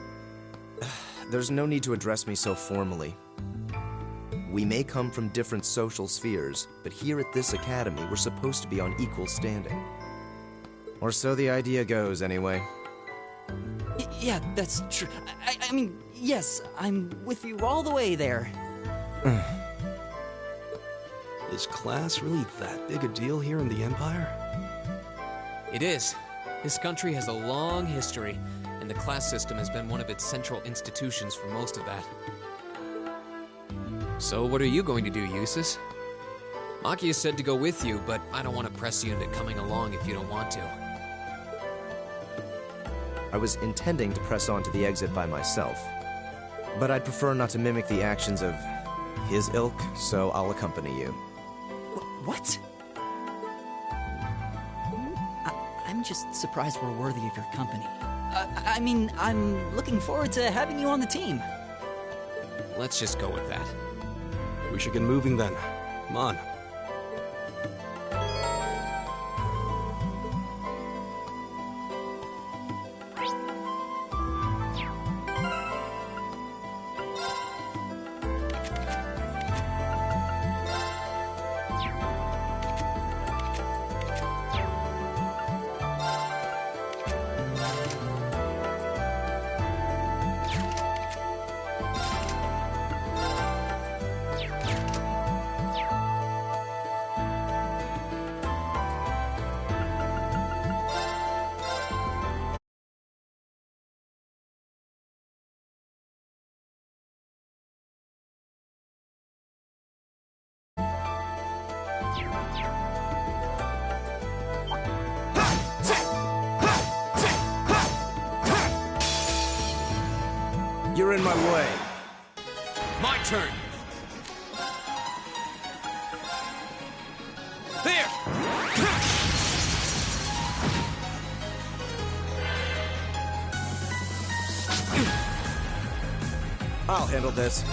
S6: There's no need to address me so formally. We may come from different social spheres, but here at this academy, we're supposed to be on equal standing. Or so the idea goes, anyway.
S3: Yeah, that's true. I mean, yes, I'm with you all the way there.
S8: Is class really that big a deal here in the Empire?
S1: It is. This country has a long history, and the class system has been one of its central institutions for most of that. So what are you going to do, Eustace? Machias said to go with you, but I don't want to press you into coming along if you don't want to.
S6: I was intending to press on to the exit by myself, but I'd prefer not to mimic the actions of his ilk, so I'll accompany you.
S3: What? I'm just surprised we're worthy of your company. I mean, I'm looking forward to having you on the team.
S1: Let's just go with that.
S8: We should get moving then. Come on.
S6: You're in my way.
S4: My turn. There!
S6: I'll handle this.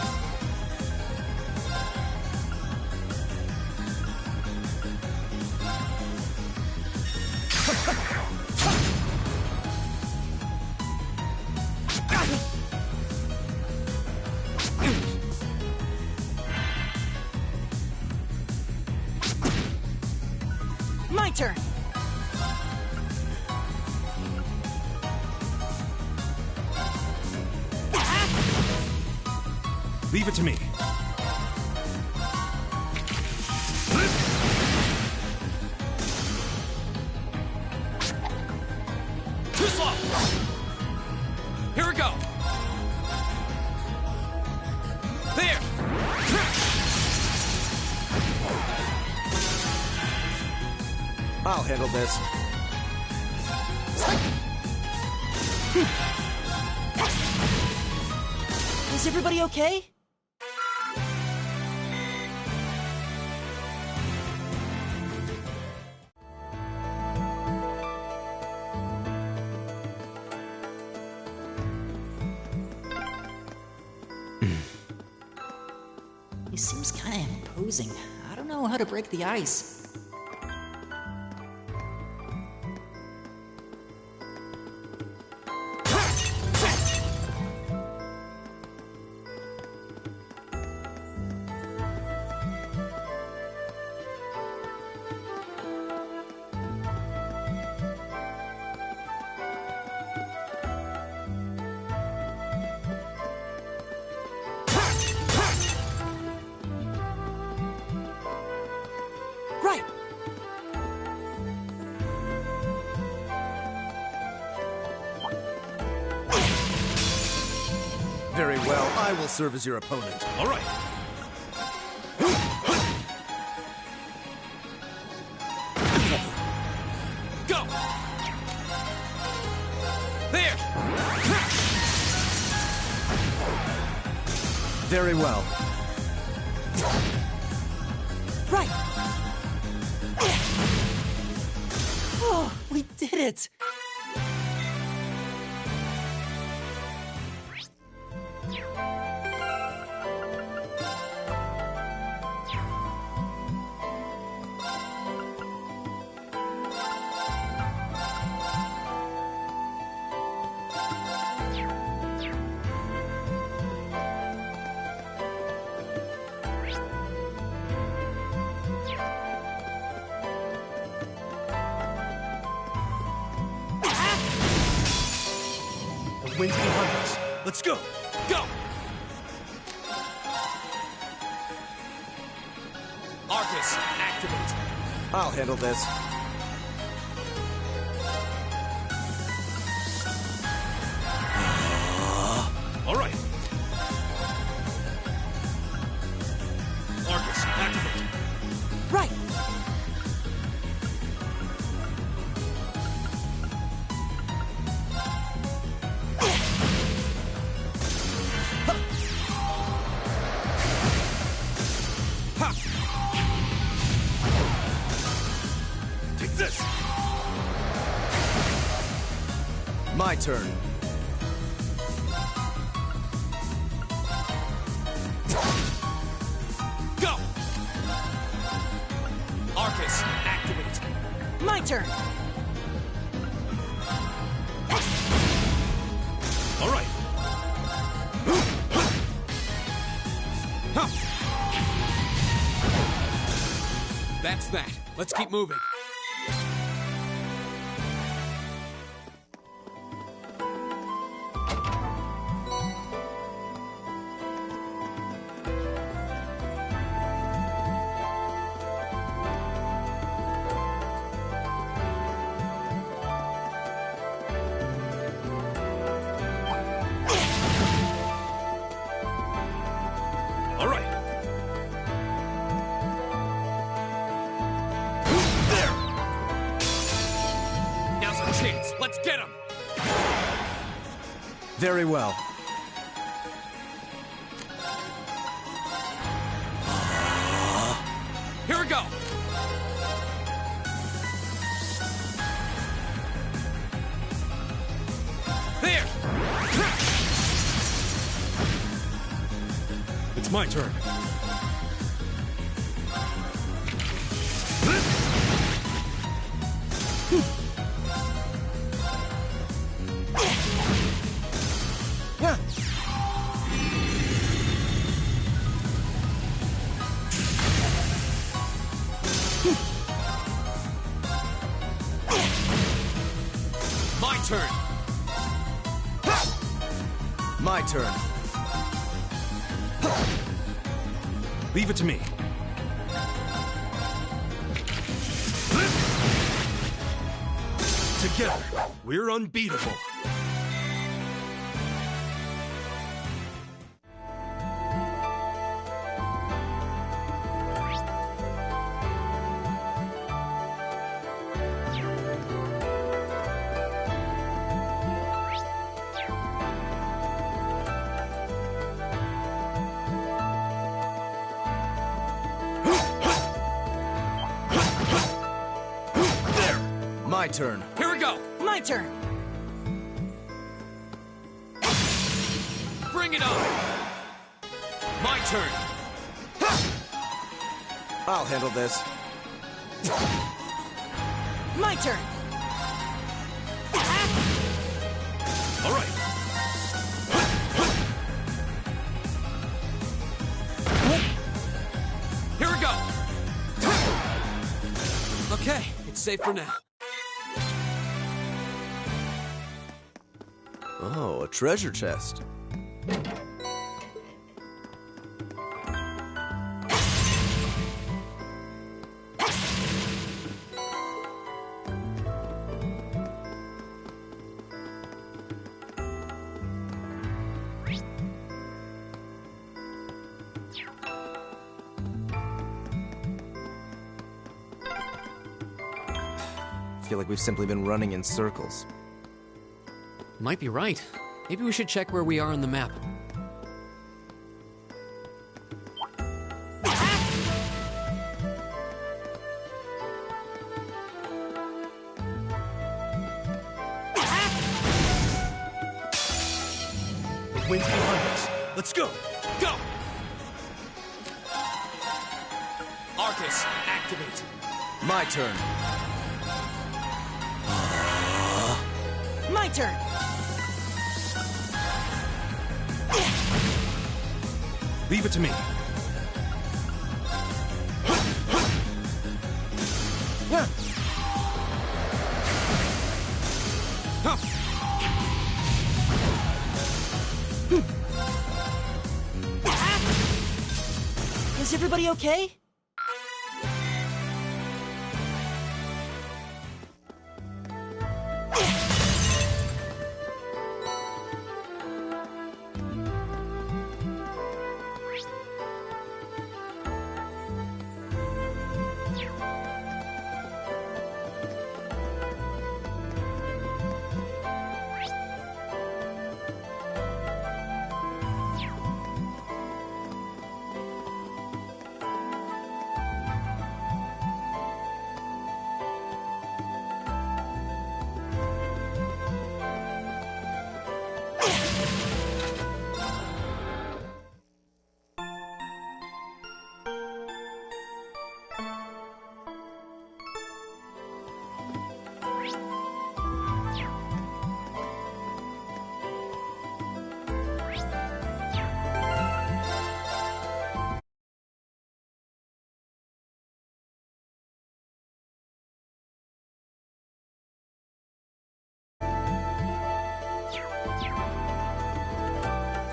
S3: My turn!
S9: Leave it to me.
S4: Too slow! Here we go! There!
S6: I'll handle this.
S3: Is everybody okay? He seems kind of imposing. I don't know how to break the ice. Right!
S6: Very well, I will serve as your opponent.
S9: All right.
S4: Go! There!
S6: Very well.
S3: Right! Oh, we did it!
S9: The wind's behind us. Let's go.
S4: Go! Arcus, activate.
S6: I'll handle this.
S9: All right. Arcus, activate.
S3: Right!
S9: Take this.
S6: My turn.
S4: Go! Arcus, activate.
S3: My turn!
S9: All right.
S4: That's that. Let's keep moving.
S9: All right.
S4: Let's get him!
S6: Very well.
S4: Here we go! There!
S8: It's my turn.
S4: My turn!
S6: My turn.
S8: Leave it to me. Together, we're unbeatable.
S6: My turn.
S4: Here we go!
S3: My turn.
S4: Bring it on! My turn!
S6: I'll handle this.
S3: My turn.
S8: All right.
S4: Here we go!
S1: Okay, it's safe for now.
S6: Oh, a treasure chest. I feel like we've simply been running in circles.
S1: Might be right. Maybe we should check where we are on the map.
S8: The wind's behind us. Let's go.
S4: Go! Arcus, activate.
S6: My turn.
S3: My turn.
S8: Leave it to me.
S3: Is everybody okay?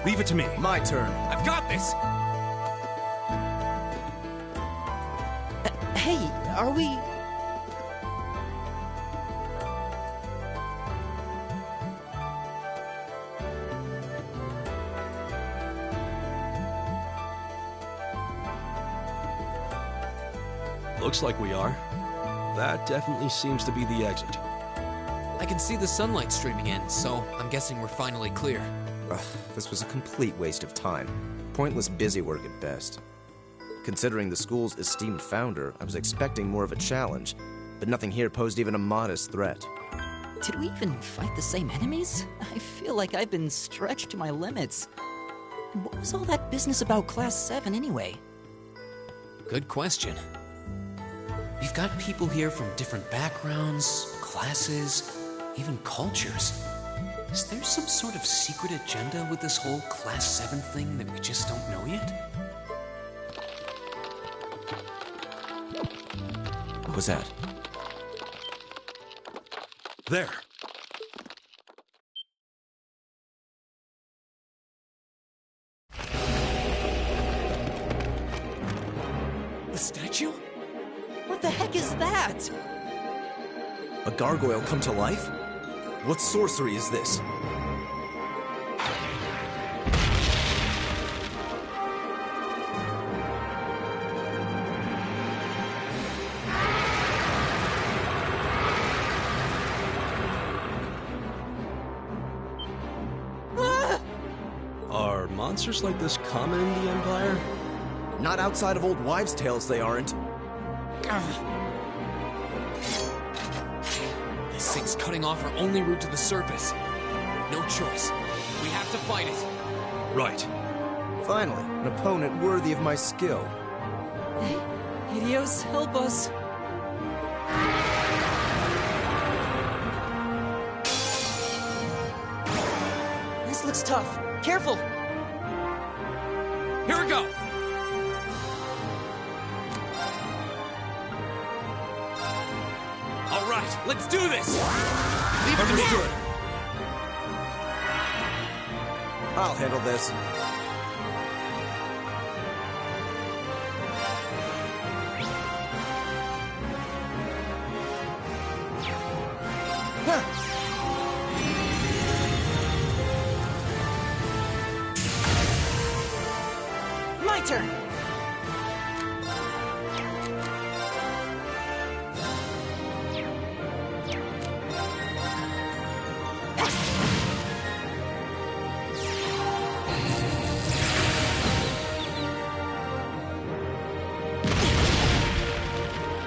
S8: Leave it to me.
S6: My turn.
S4: I've got this!
S3: Hey, are we...
S8: Looks like we are. That definitely seems to be the exit.
S1: I can see the sunlight streaming in, so I'm guessing we're finally clear.
S6: Ugh, this was a complete waste of time. Pointless busywork at best. Considering the school's esteemed founder, I was expecting more of a challenge, but nothing here posed even a modest threat.
S3: Did we even fight the same enemies? I feel like I've been stretched to my limits. And what was all that business about Class 7 anyway?
S1: Good question. We've got people here from different backgrounds, classes, even cultures. Is there some sort of secret agenda with this whole Class 7 thing that we just don't know yet?
S6: What was that?
S9: There.
S1: The statue?
S3: What the heck is that?
S6: A gargoyle come to life? What sorcery is this?
S8: Are monsters like this common in the Empire?
S6: Not outside of old wives' tales, they aren't.
S1: This thing's cutting off our only route to the surface. No choice. We have to fight it.
S9: Right.
S6: Finally, an opponent worthy of my skill.
S3: Idios, help us. This looks tough. Careful!
S1: Here we go! All right, let's do this! Leave it to me!
S6: I'll handle this.
S3: My turn!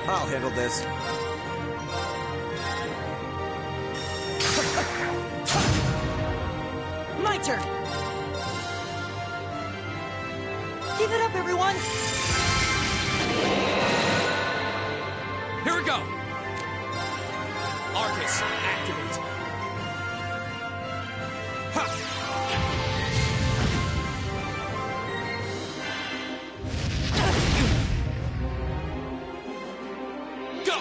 S6: I'll handle this.
S3: My turn! Give it up, everyone!
S1: Here we go! Arcus, activate! Ha! Go!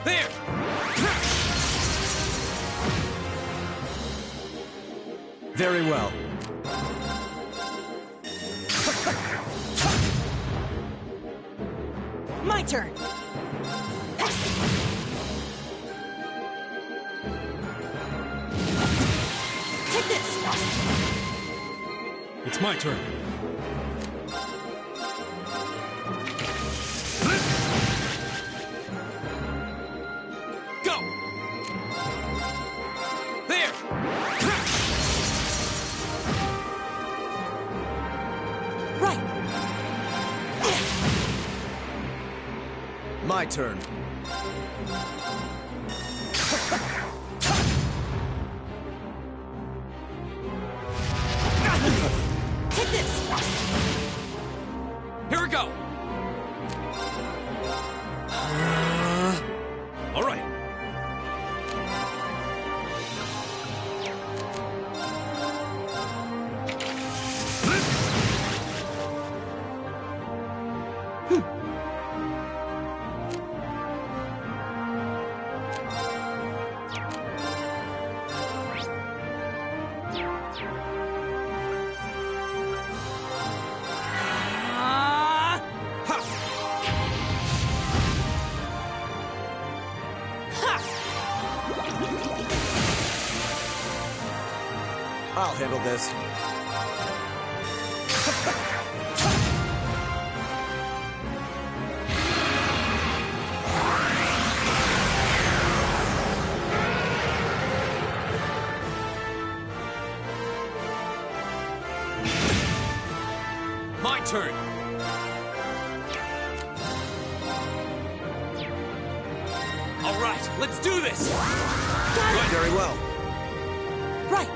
S1: There!
S6: Very well.
S3: My turn! Take this!
S8: It's my turn.
S1: Go! There!
S3: Right!
S6: My turn.
S3: Take this!
S1: Here we go!
S8: All right.
S6: I'll handle this.
S4: My turn. All right, let's do this.
S6: Good. Very well.
S3: Right.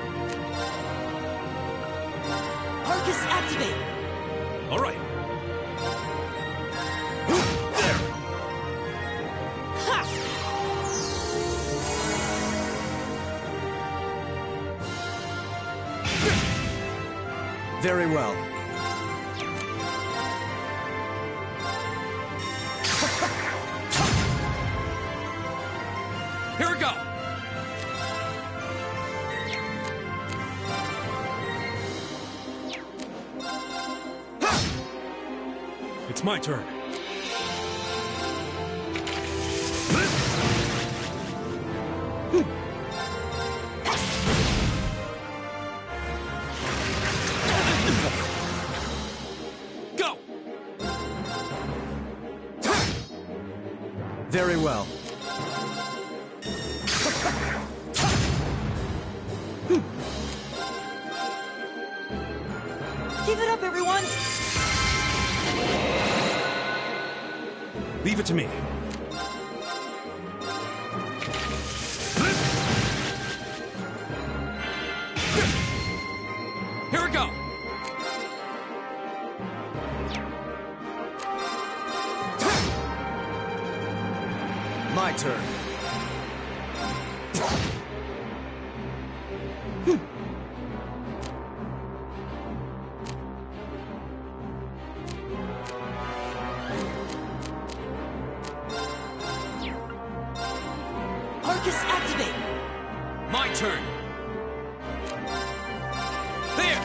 S3: Arcus, activate.
S4: All right.
S6: Very well.
S4: Here we go. It's my turn. Go.
S6: Very well.
S3: Give it up, everyone!
S4: Leave it to me. Here we go.
S6: My turn.
S3: Arcus, activate!
S4: My turn. There.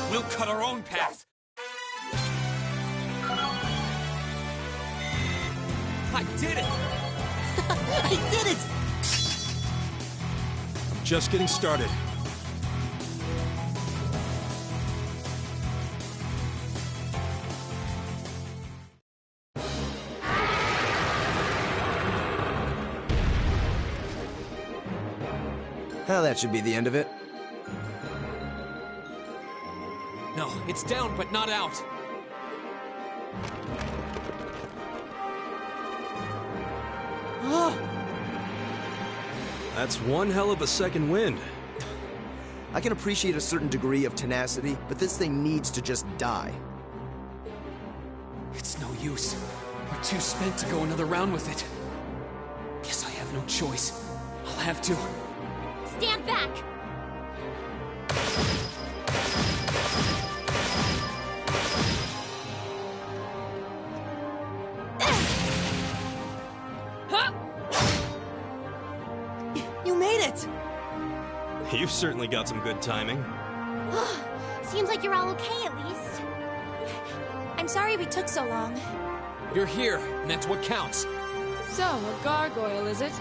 S4: We'll cut our own path. I did it!
S3: I did it!
S4: Just getting started.
S6: Well, that should be the end of it.
S1: No, it's down but not out.
S8: That's one hell of a second wind.
S6: I can appreciate a certain degree of tenacity, but this thing needs to just die.
S1: It's no use. We're too spent to go another round with it. Guess I have no choice. I'll have to.
S10: Stand back!
S3: You made it!
S8: You've certainly got some good timing.
S10: Seems like you're all okay, at least.
S15: I'm sorry we took so long.
S1: You're here, and that's what counts.
S7: So, a gargoyle, is it?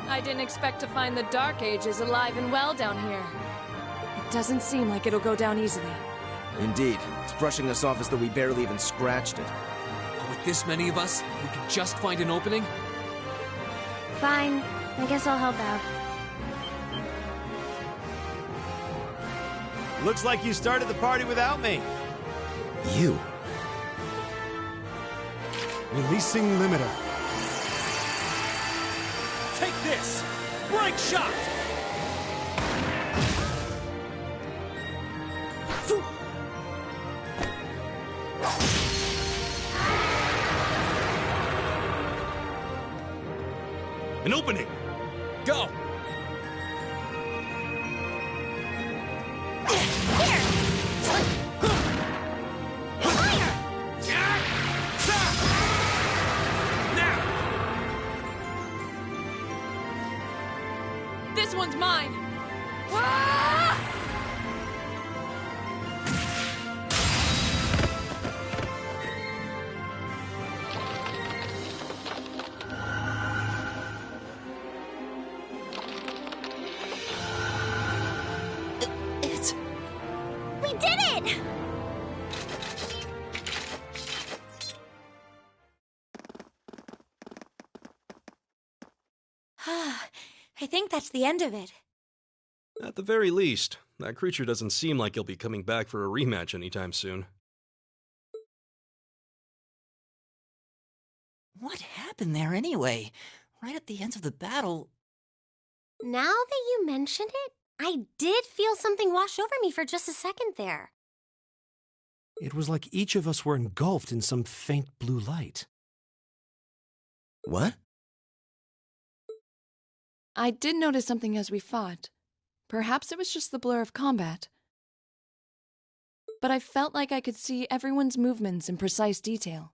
S7: I didn't expect to find the Dark Ages alive and well down here. It doesn't seem like it'll go down easily.
S6: Indeed. It's brushing us off as though we barely even scratched it.
S1: But with this many of us, we can just find an opening?
S2: Fine. I guess I'll help out.
S12: Looks like you started the party without me.
S6: You?
S12: Releasing limiter.
S4: Take this! Bright shot!
S12: An opening.
S1: Go!
S7: This one's mine!
S10: We did it!
S15: I think that's the end of it.
S8: At the very least, that creature doesn't seem like he'll be coming back for a rematch anytime soon.
S3: What happened there anyway? Right at the end of the battle...
S10: Now that you mention it, I did feel something wash over me for just a second there.
S12: It was like each of us were engulfed in some faint blue light.
S6: What?
S7: I did notice something as we fought. Perhaps it was just the blur of combat. But I felt like I could see everyone's movements in precise detail.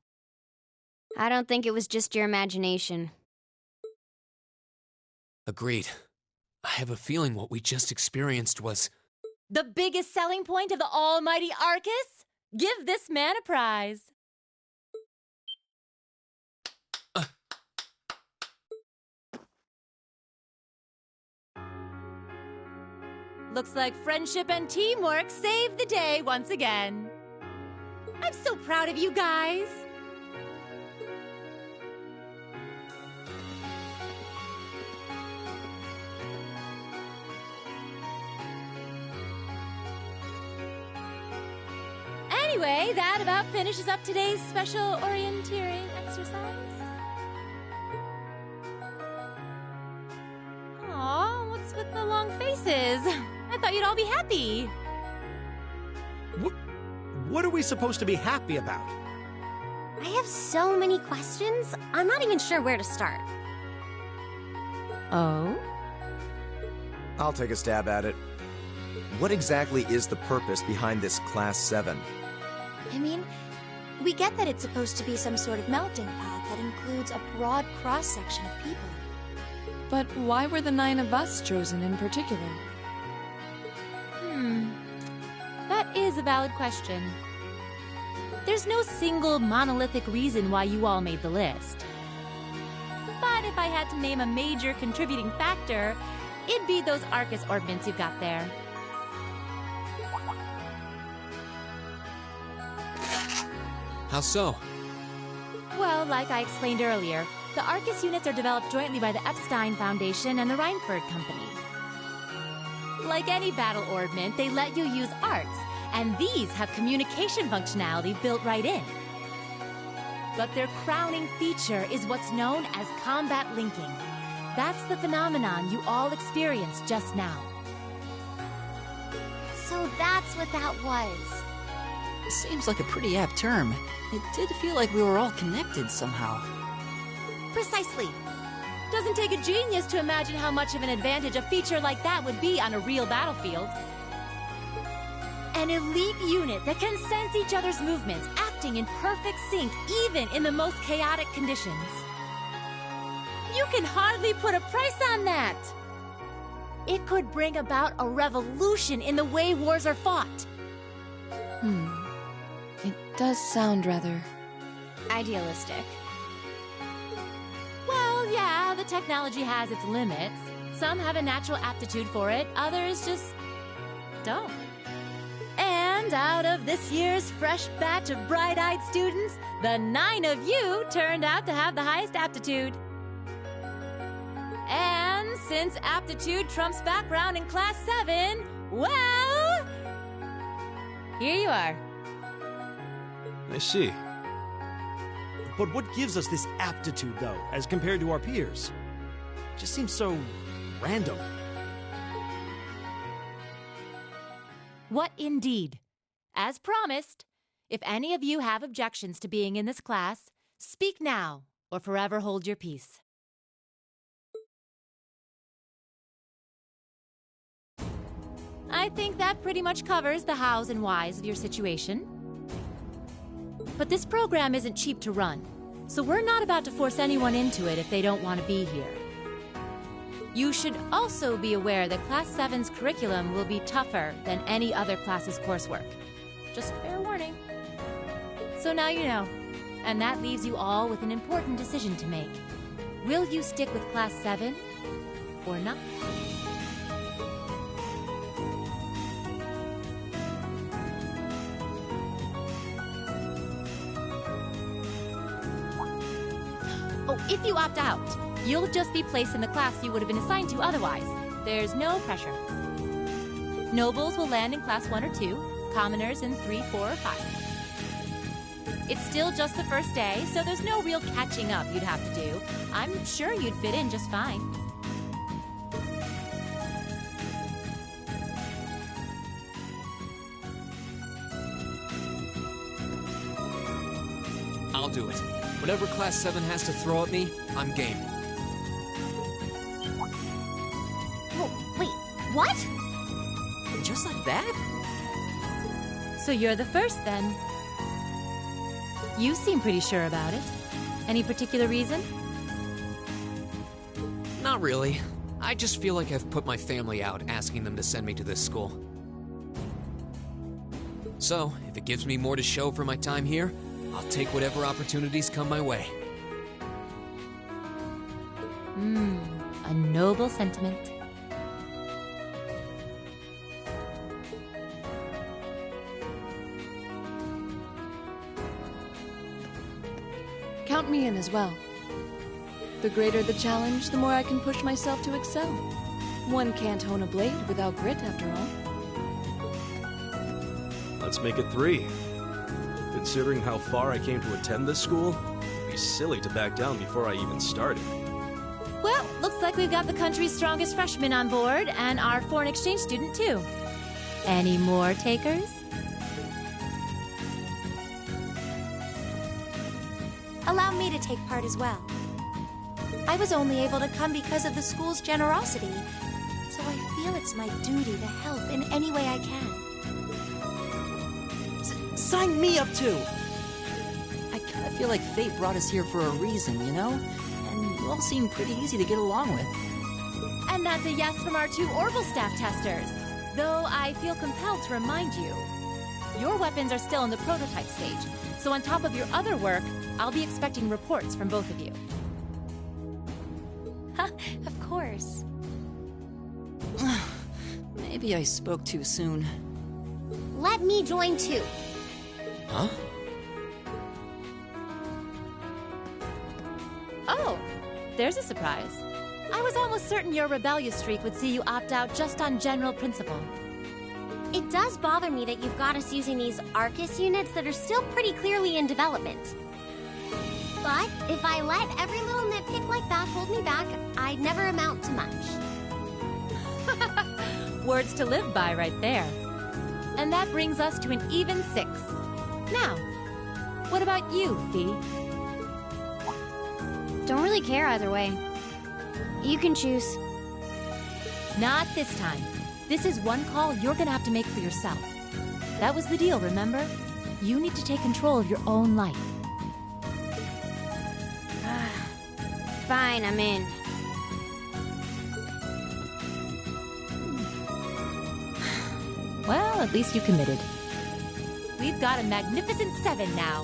S2: I don't think it was just your imagination.
S1: Agreed. I have a feeling what we just experienced was...
S5: The biggest selling point of the almighty Arcus? Give this man a prize. Looks like friendship and teamwork saved the day once again. I'm so proud of you guys. Anyway, that about finishes up today's special orienteering exercise. Aw, what's with the long faces? I thought you'd all be happy.
S12: What are we supposed to be happy about?
S10: I have so many questions, I'm not even sure where to start.
S5: Oh?
S6: I'll take a stab at it. What exactly is the purpose behind this Class 7?
S15: I mean, we get that it's supposed to be some sort of melting pot that includes a broad cross-section of people.
S7: But why were the 9 of us chosen in particular?
S5: That is a valid question. There's no single monolithic reason why you all made the list. But if I had to name a major contributing factor, it'd be those Arcus orbments you've got there.
S1: How so?
S5: Well, like I explained earlier, the Arcus units are developed jointly by the Epstein Foundation and the Reinford Company. Like any battle orbment, they let you use arts, and these have communication functionality built right in. But their crowning feature is what's known as combat linking. That's the phenomenon you all experienced just now.
S10: So that's what that was.
S3: Seems like a pretty apt term. It did feel like we were all connected somehow.
S5: Precisely. Doesn't take a genius to imagine how much of an advantage a feature like that would be on a real battlefield. An elite unit that can sense each other's movements, acting in perfect sync even in the most chaotic conditions. You can hardly put a price on that. It could bring about a revolution in the way wars are fought.
S7: It does sound rather...
S2: idealistic.
S5: Well, yeah, the technology has its limits. Some have a natural aptitude for it, others just don't. And out of this year's fresh batch of bright-eyed students, the 9 of you turned out to have the highest aptitude. And since aptitude trumps background in Class 7, well... here you are.
S8: I see.
S12: But what gives us this aptitude, though, as compared to our peers? It just seems so random.
S5: What indeed? As promised, if any of you have objections to being in this class, speak now or forever hold your peace. I think that pretty much covers the hows and whys of your situation. But this program isn't cheap to run, so we're not about to force anyone into it if they don't want to be here. You should also be aware that Class 7's curriculum will be tougher than any other class's coursework. Just fair warning. So now you know, and that leaves you all with an important decision to make. Will you stick with Class 7 or not? Oh, if you opt out, You'll just be placed in the class you would have been assigned to otherwise. There's no pressure. Nobles will land in class 1 or 2, commoners in 3, 4, or 5. It's still just the first day, so there's no real catching up you'd have to do. I'm sure you'd fit in just fine.
S1: I'll do it. Whatever Class 7 has to throw at me, I'm game.
S10: Oh, wait, what?
S3: Just like that?
S5: So you're the first, then. You seem pretty sure about it. Any particular reason?
S1: Not really. I just feel like I've put my family out asking them to send me to this school. So, if it gives me more to show for my time here, I'll take whatever opportunities come my way.
S5: A noble sentiment.
S7: Count me in as well. The greater the challenge, the more I can push myself to excel. One can't hone a blade without grit, after all.
S8: Let's make it 3. Considering how far I came to attend this school, it'd be silly to back down before I even started.
S5: Well, looks like we've got the country's strongest freshman on board, and our foreign exchange student, too. Any more takers?
S15: Allow me to take part as well. I was only able to come because of the school's generosity, so I feel it's my duty to help in any way I can.
S3: Sign me up too! I kinda feel like fate brought us here for a reason, you know? And you all seem pretty easy to get along with.
S5: And that's a yes from our 2 Orbital staff testers. Though I feel compelled to remind you, your weapons are still in the prototype stage, so on top of your other work, I'll be expecting reports from both of you.
S15: Of course.
S3: Maybe I spoke too soon.
S10: Let me join too.
S1: Huh?
S5: Oh, there's a surprise. I was almost certain your rebellious streak would see you opt out just on general principle.
S10: It does bother me that you've got us using these Arcus units that are still pretty clearly in development. But if I let every little nitpick like that hold me back, I'd never amount to much.
S5: Words to live by right there. And that brings us to an even 6. Now, what about you, Fee?
S2: Don't really care either way. You can choose.
S5: Not this time. This is one call you're gonna have to make for yourself. That was the deal, remember? You need to take control of your own life.
S2: Fine, I'm in.
S5: Well, at least you committed. We've got a magnificent 7 now.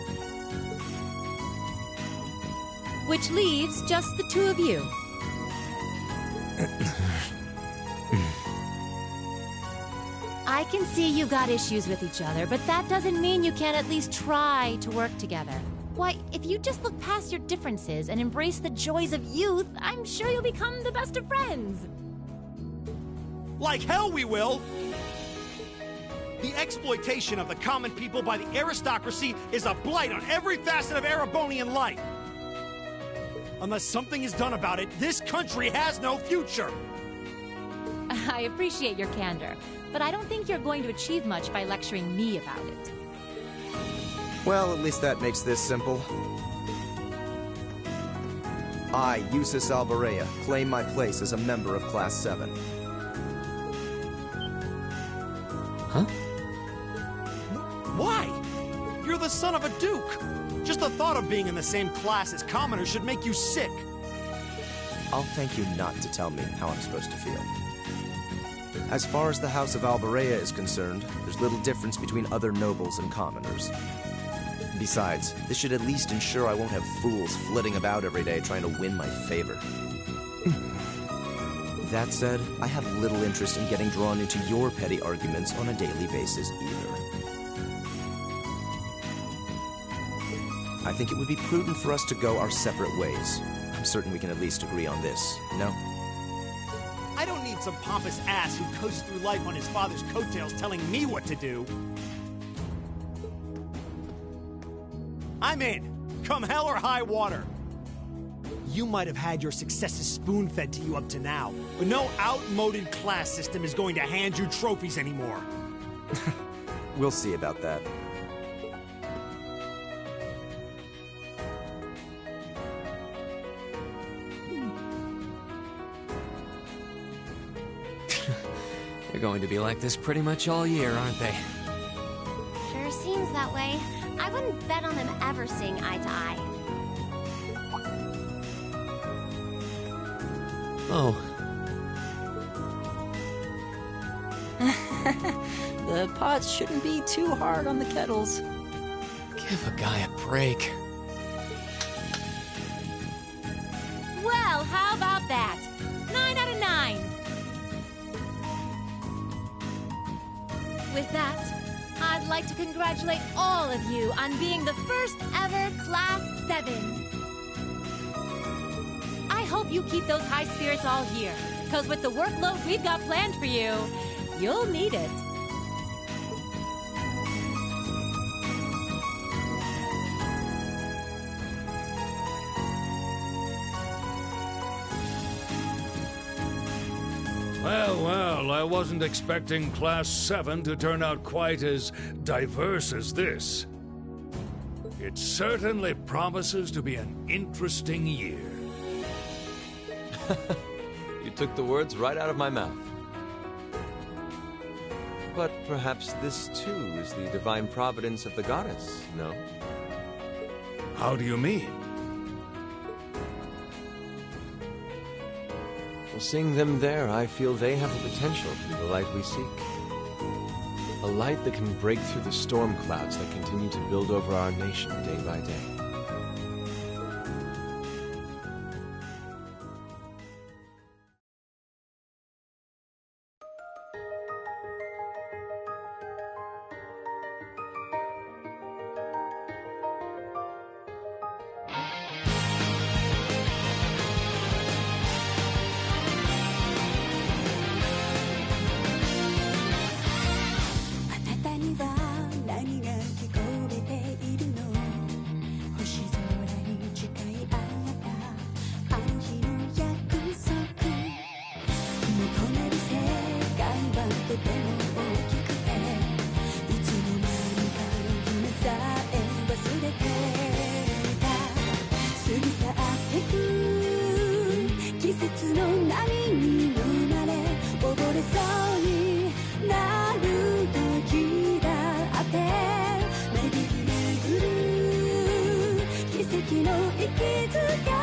S5: Which leaves just the 2 of you. I can see you've got issues with each other, but that doesn't mean you can't at least try to work together. Why, if you just look past your differences and embrace the joys of youth, I'm sure you'll become the best of friends.
S12: Like hell we will! The exploitation of the common people by the aristocracy is a blight on every facet of Erebonian life. Unless something is done about it, this country has no future.
S5: I appreciate your candor, but I don't think you're going to achieve much by lecturing me about it.
S6: Well, at least that makes this simple. I, Eustace Alvarea, claim my place as a member of Class 7.
S1: Huh?
S12: Why? You're the son of a duke. Just the thought of being in the same class as commoners should make you sick.
S6: I'll thank you not to tell me how I'm supposed to feel. As far as the House of Alvarea is concerned, there's little difference between other nobles and commoners. Besides, this should at least ensure I won't have fools flitting about every day trying to win my favor. That said, I have little interest in getting drawn into your petty arguments on a daily basis either. I think it would be prudent for us to go our separate ways. I'm certain we can at least agree on this, no?
S17: I don't need some pompous ass who coasts through life on his father's coattails telling me what to do. I'm in. Come hell or high water. You might have had your successes spoon-fed to you up to now, but no outmoded class system is going to hand you trophies anymore.
S6: We'll see about that.
S1: They're going to be like this pretty much all year, aren't they?
S10: Sure seems that way. I wouldn't bet on them ever seeing eye to eye.
S1: Oh.
S3: The pots shouldn't be too hard on the kettles.
S1: Give a guy a break.
S5: Well, how about that? 9 out of 9. With that, I'd like to congratulate all of you on being the first ever Class 7. I hope you keep those high spirits all year, because with the workload we've got planned for you, you'll need it.
S9: Well, I wasn't expecting Class 7 to turn out quite as diverse as this. It certainly promises to be an interesting year.
S14: You took the words right out of my mouth. But perhaps this too is the divine providence of the goddess, no?
S9: How do you mean?
S14: Well, seeing them there, I feel they have the potential to be the light we seek. A light that can break through the storm clouds that continue to build over our nation day by day.
S18: Thank you.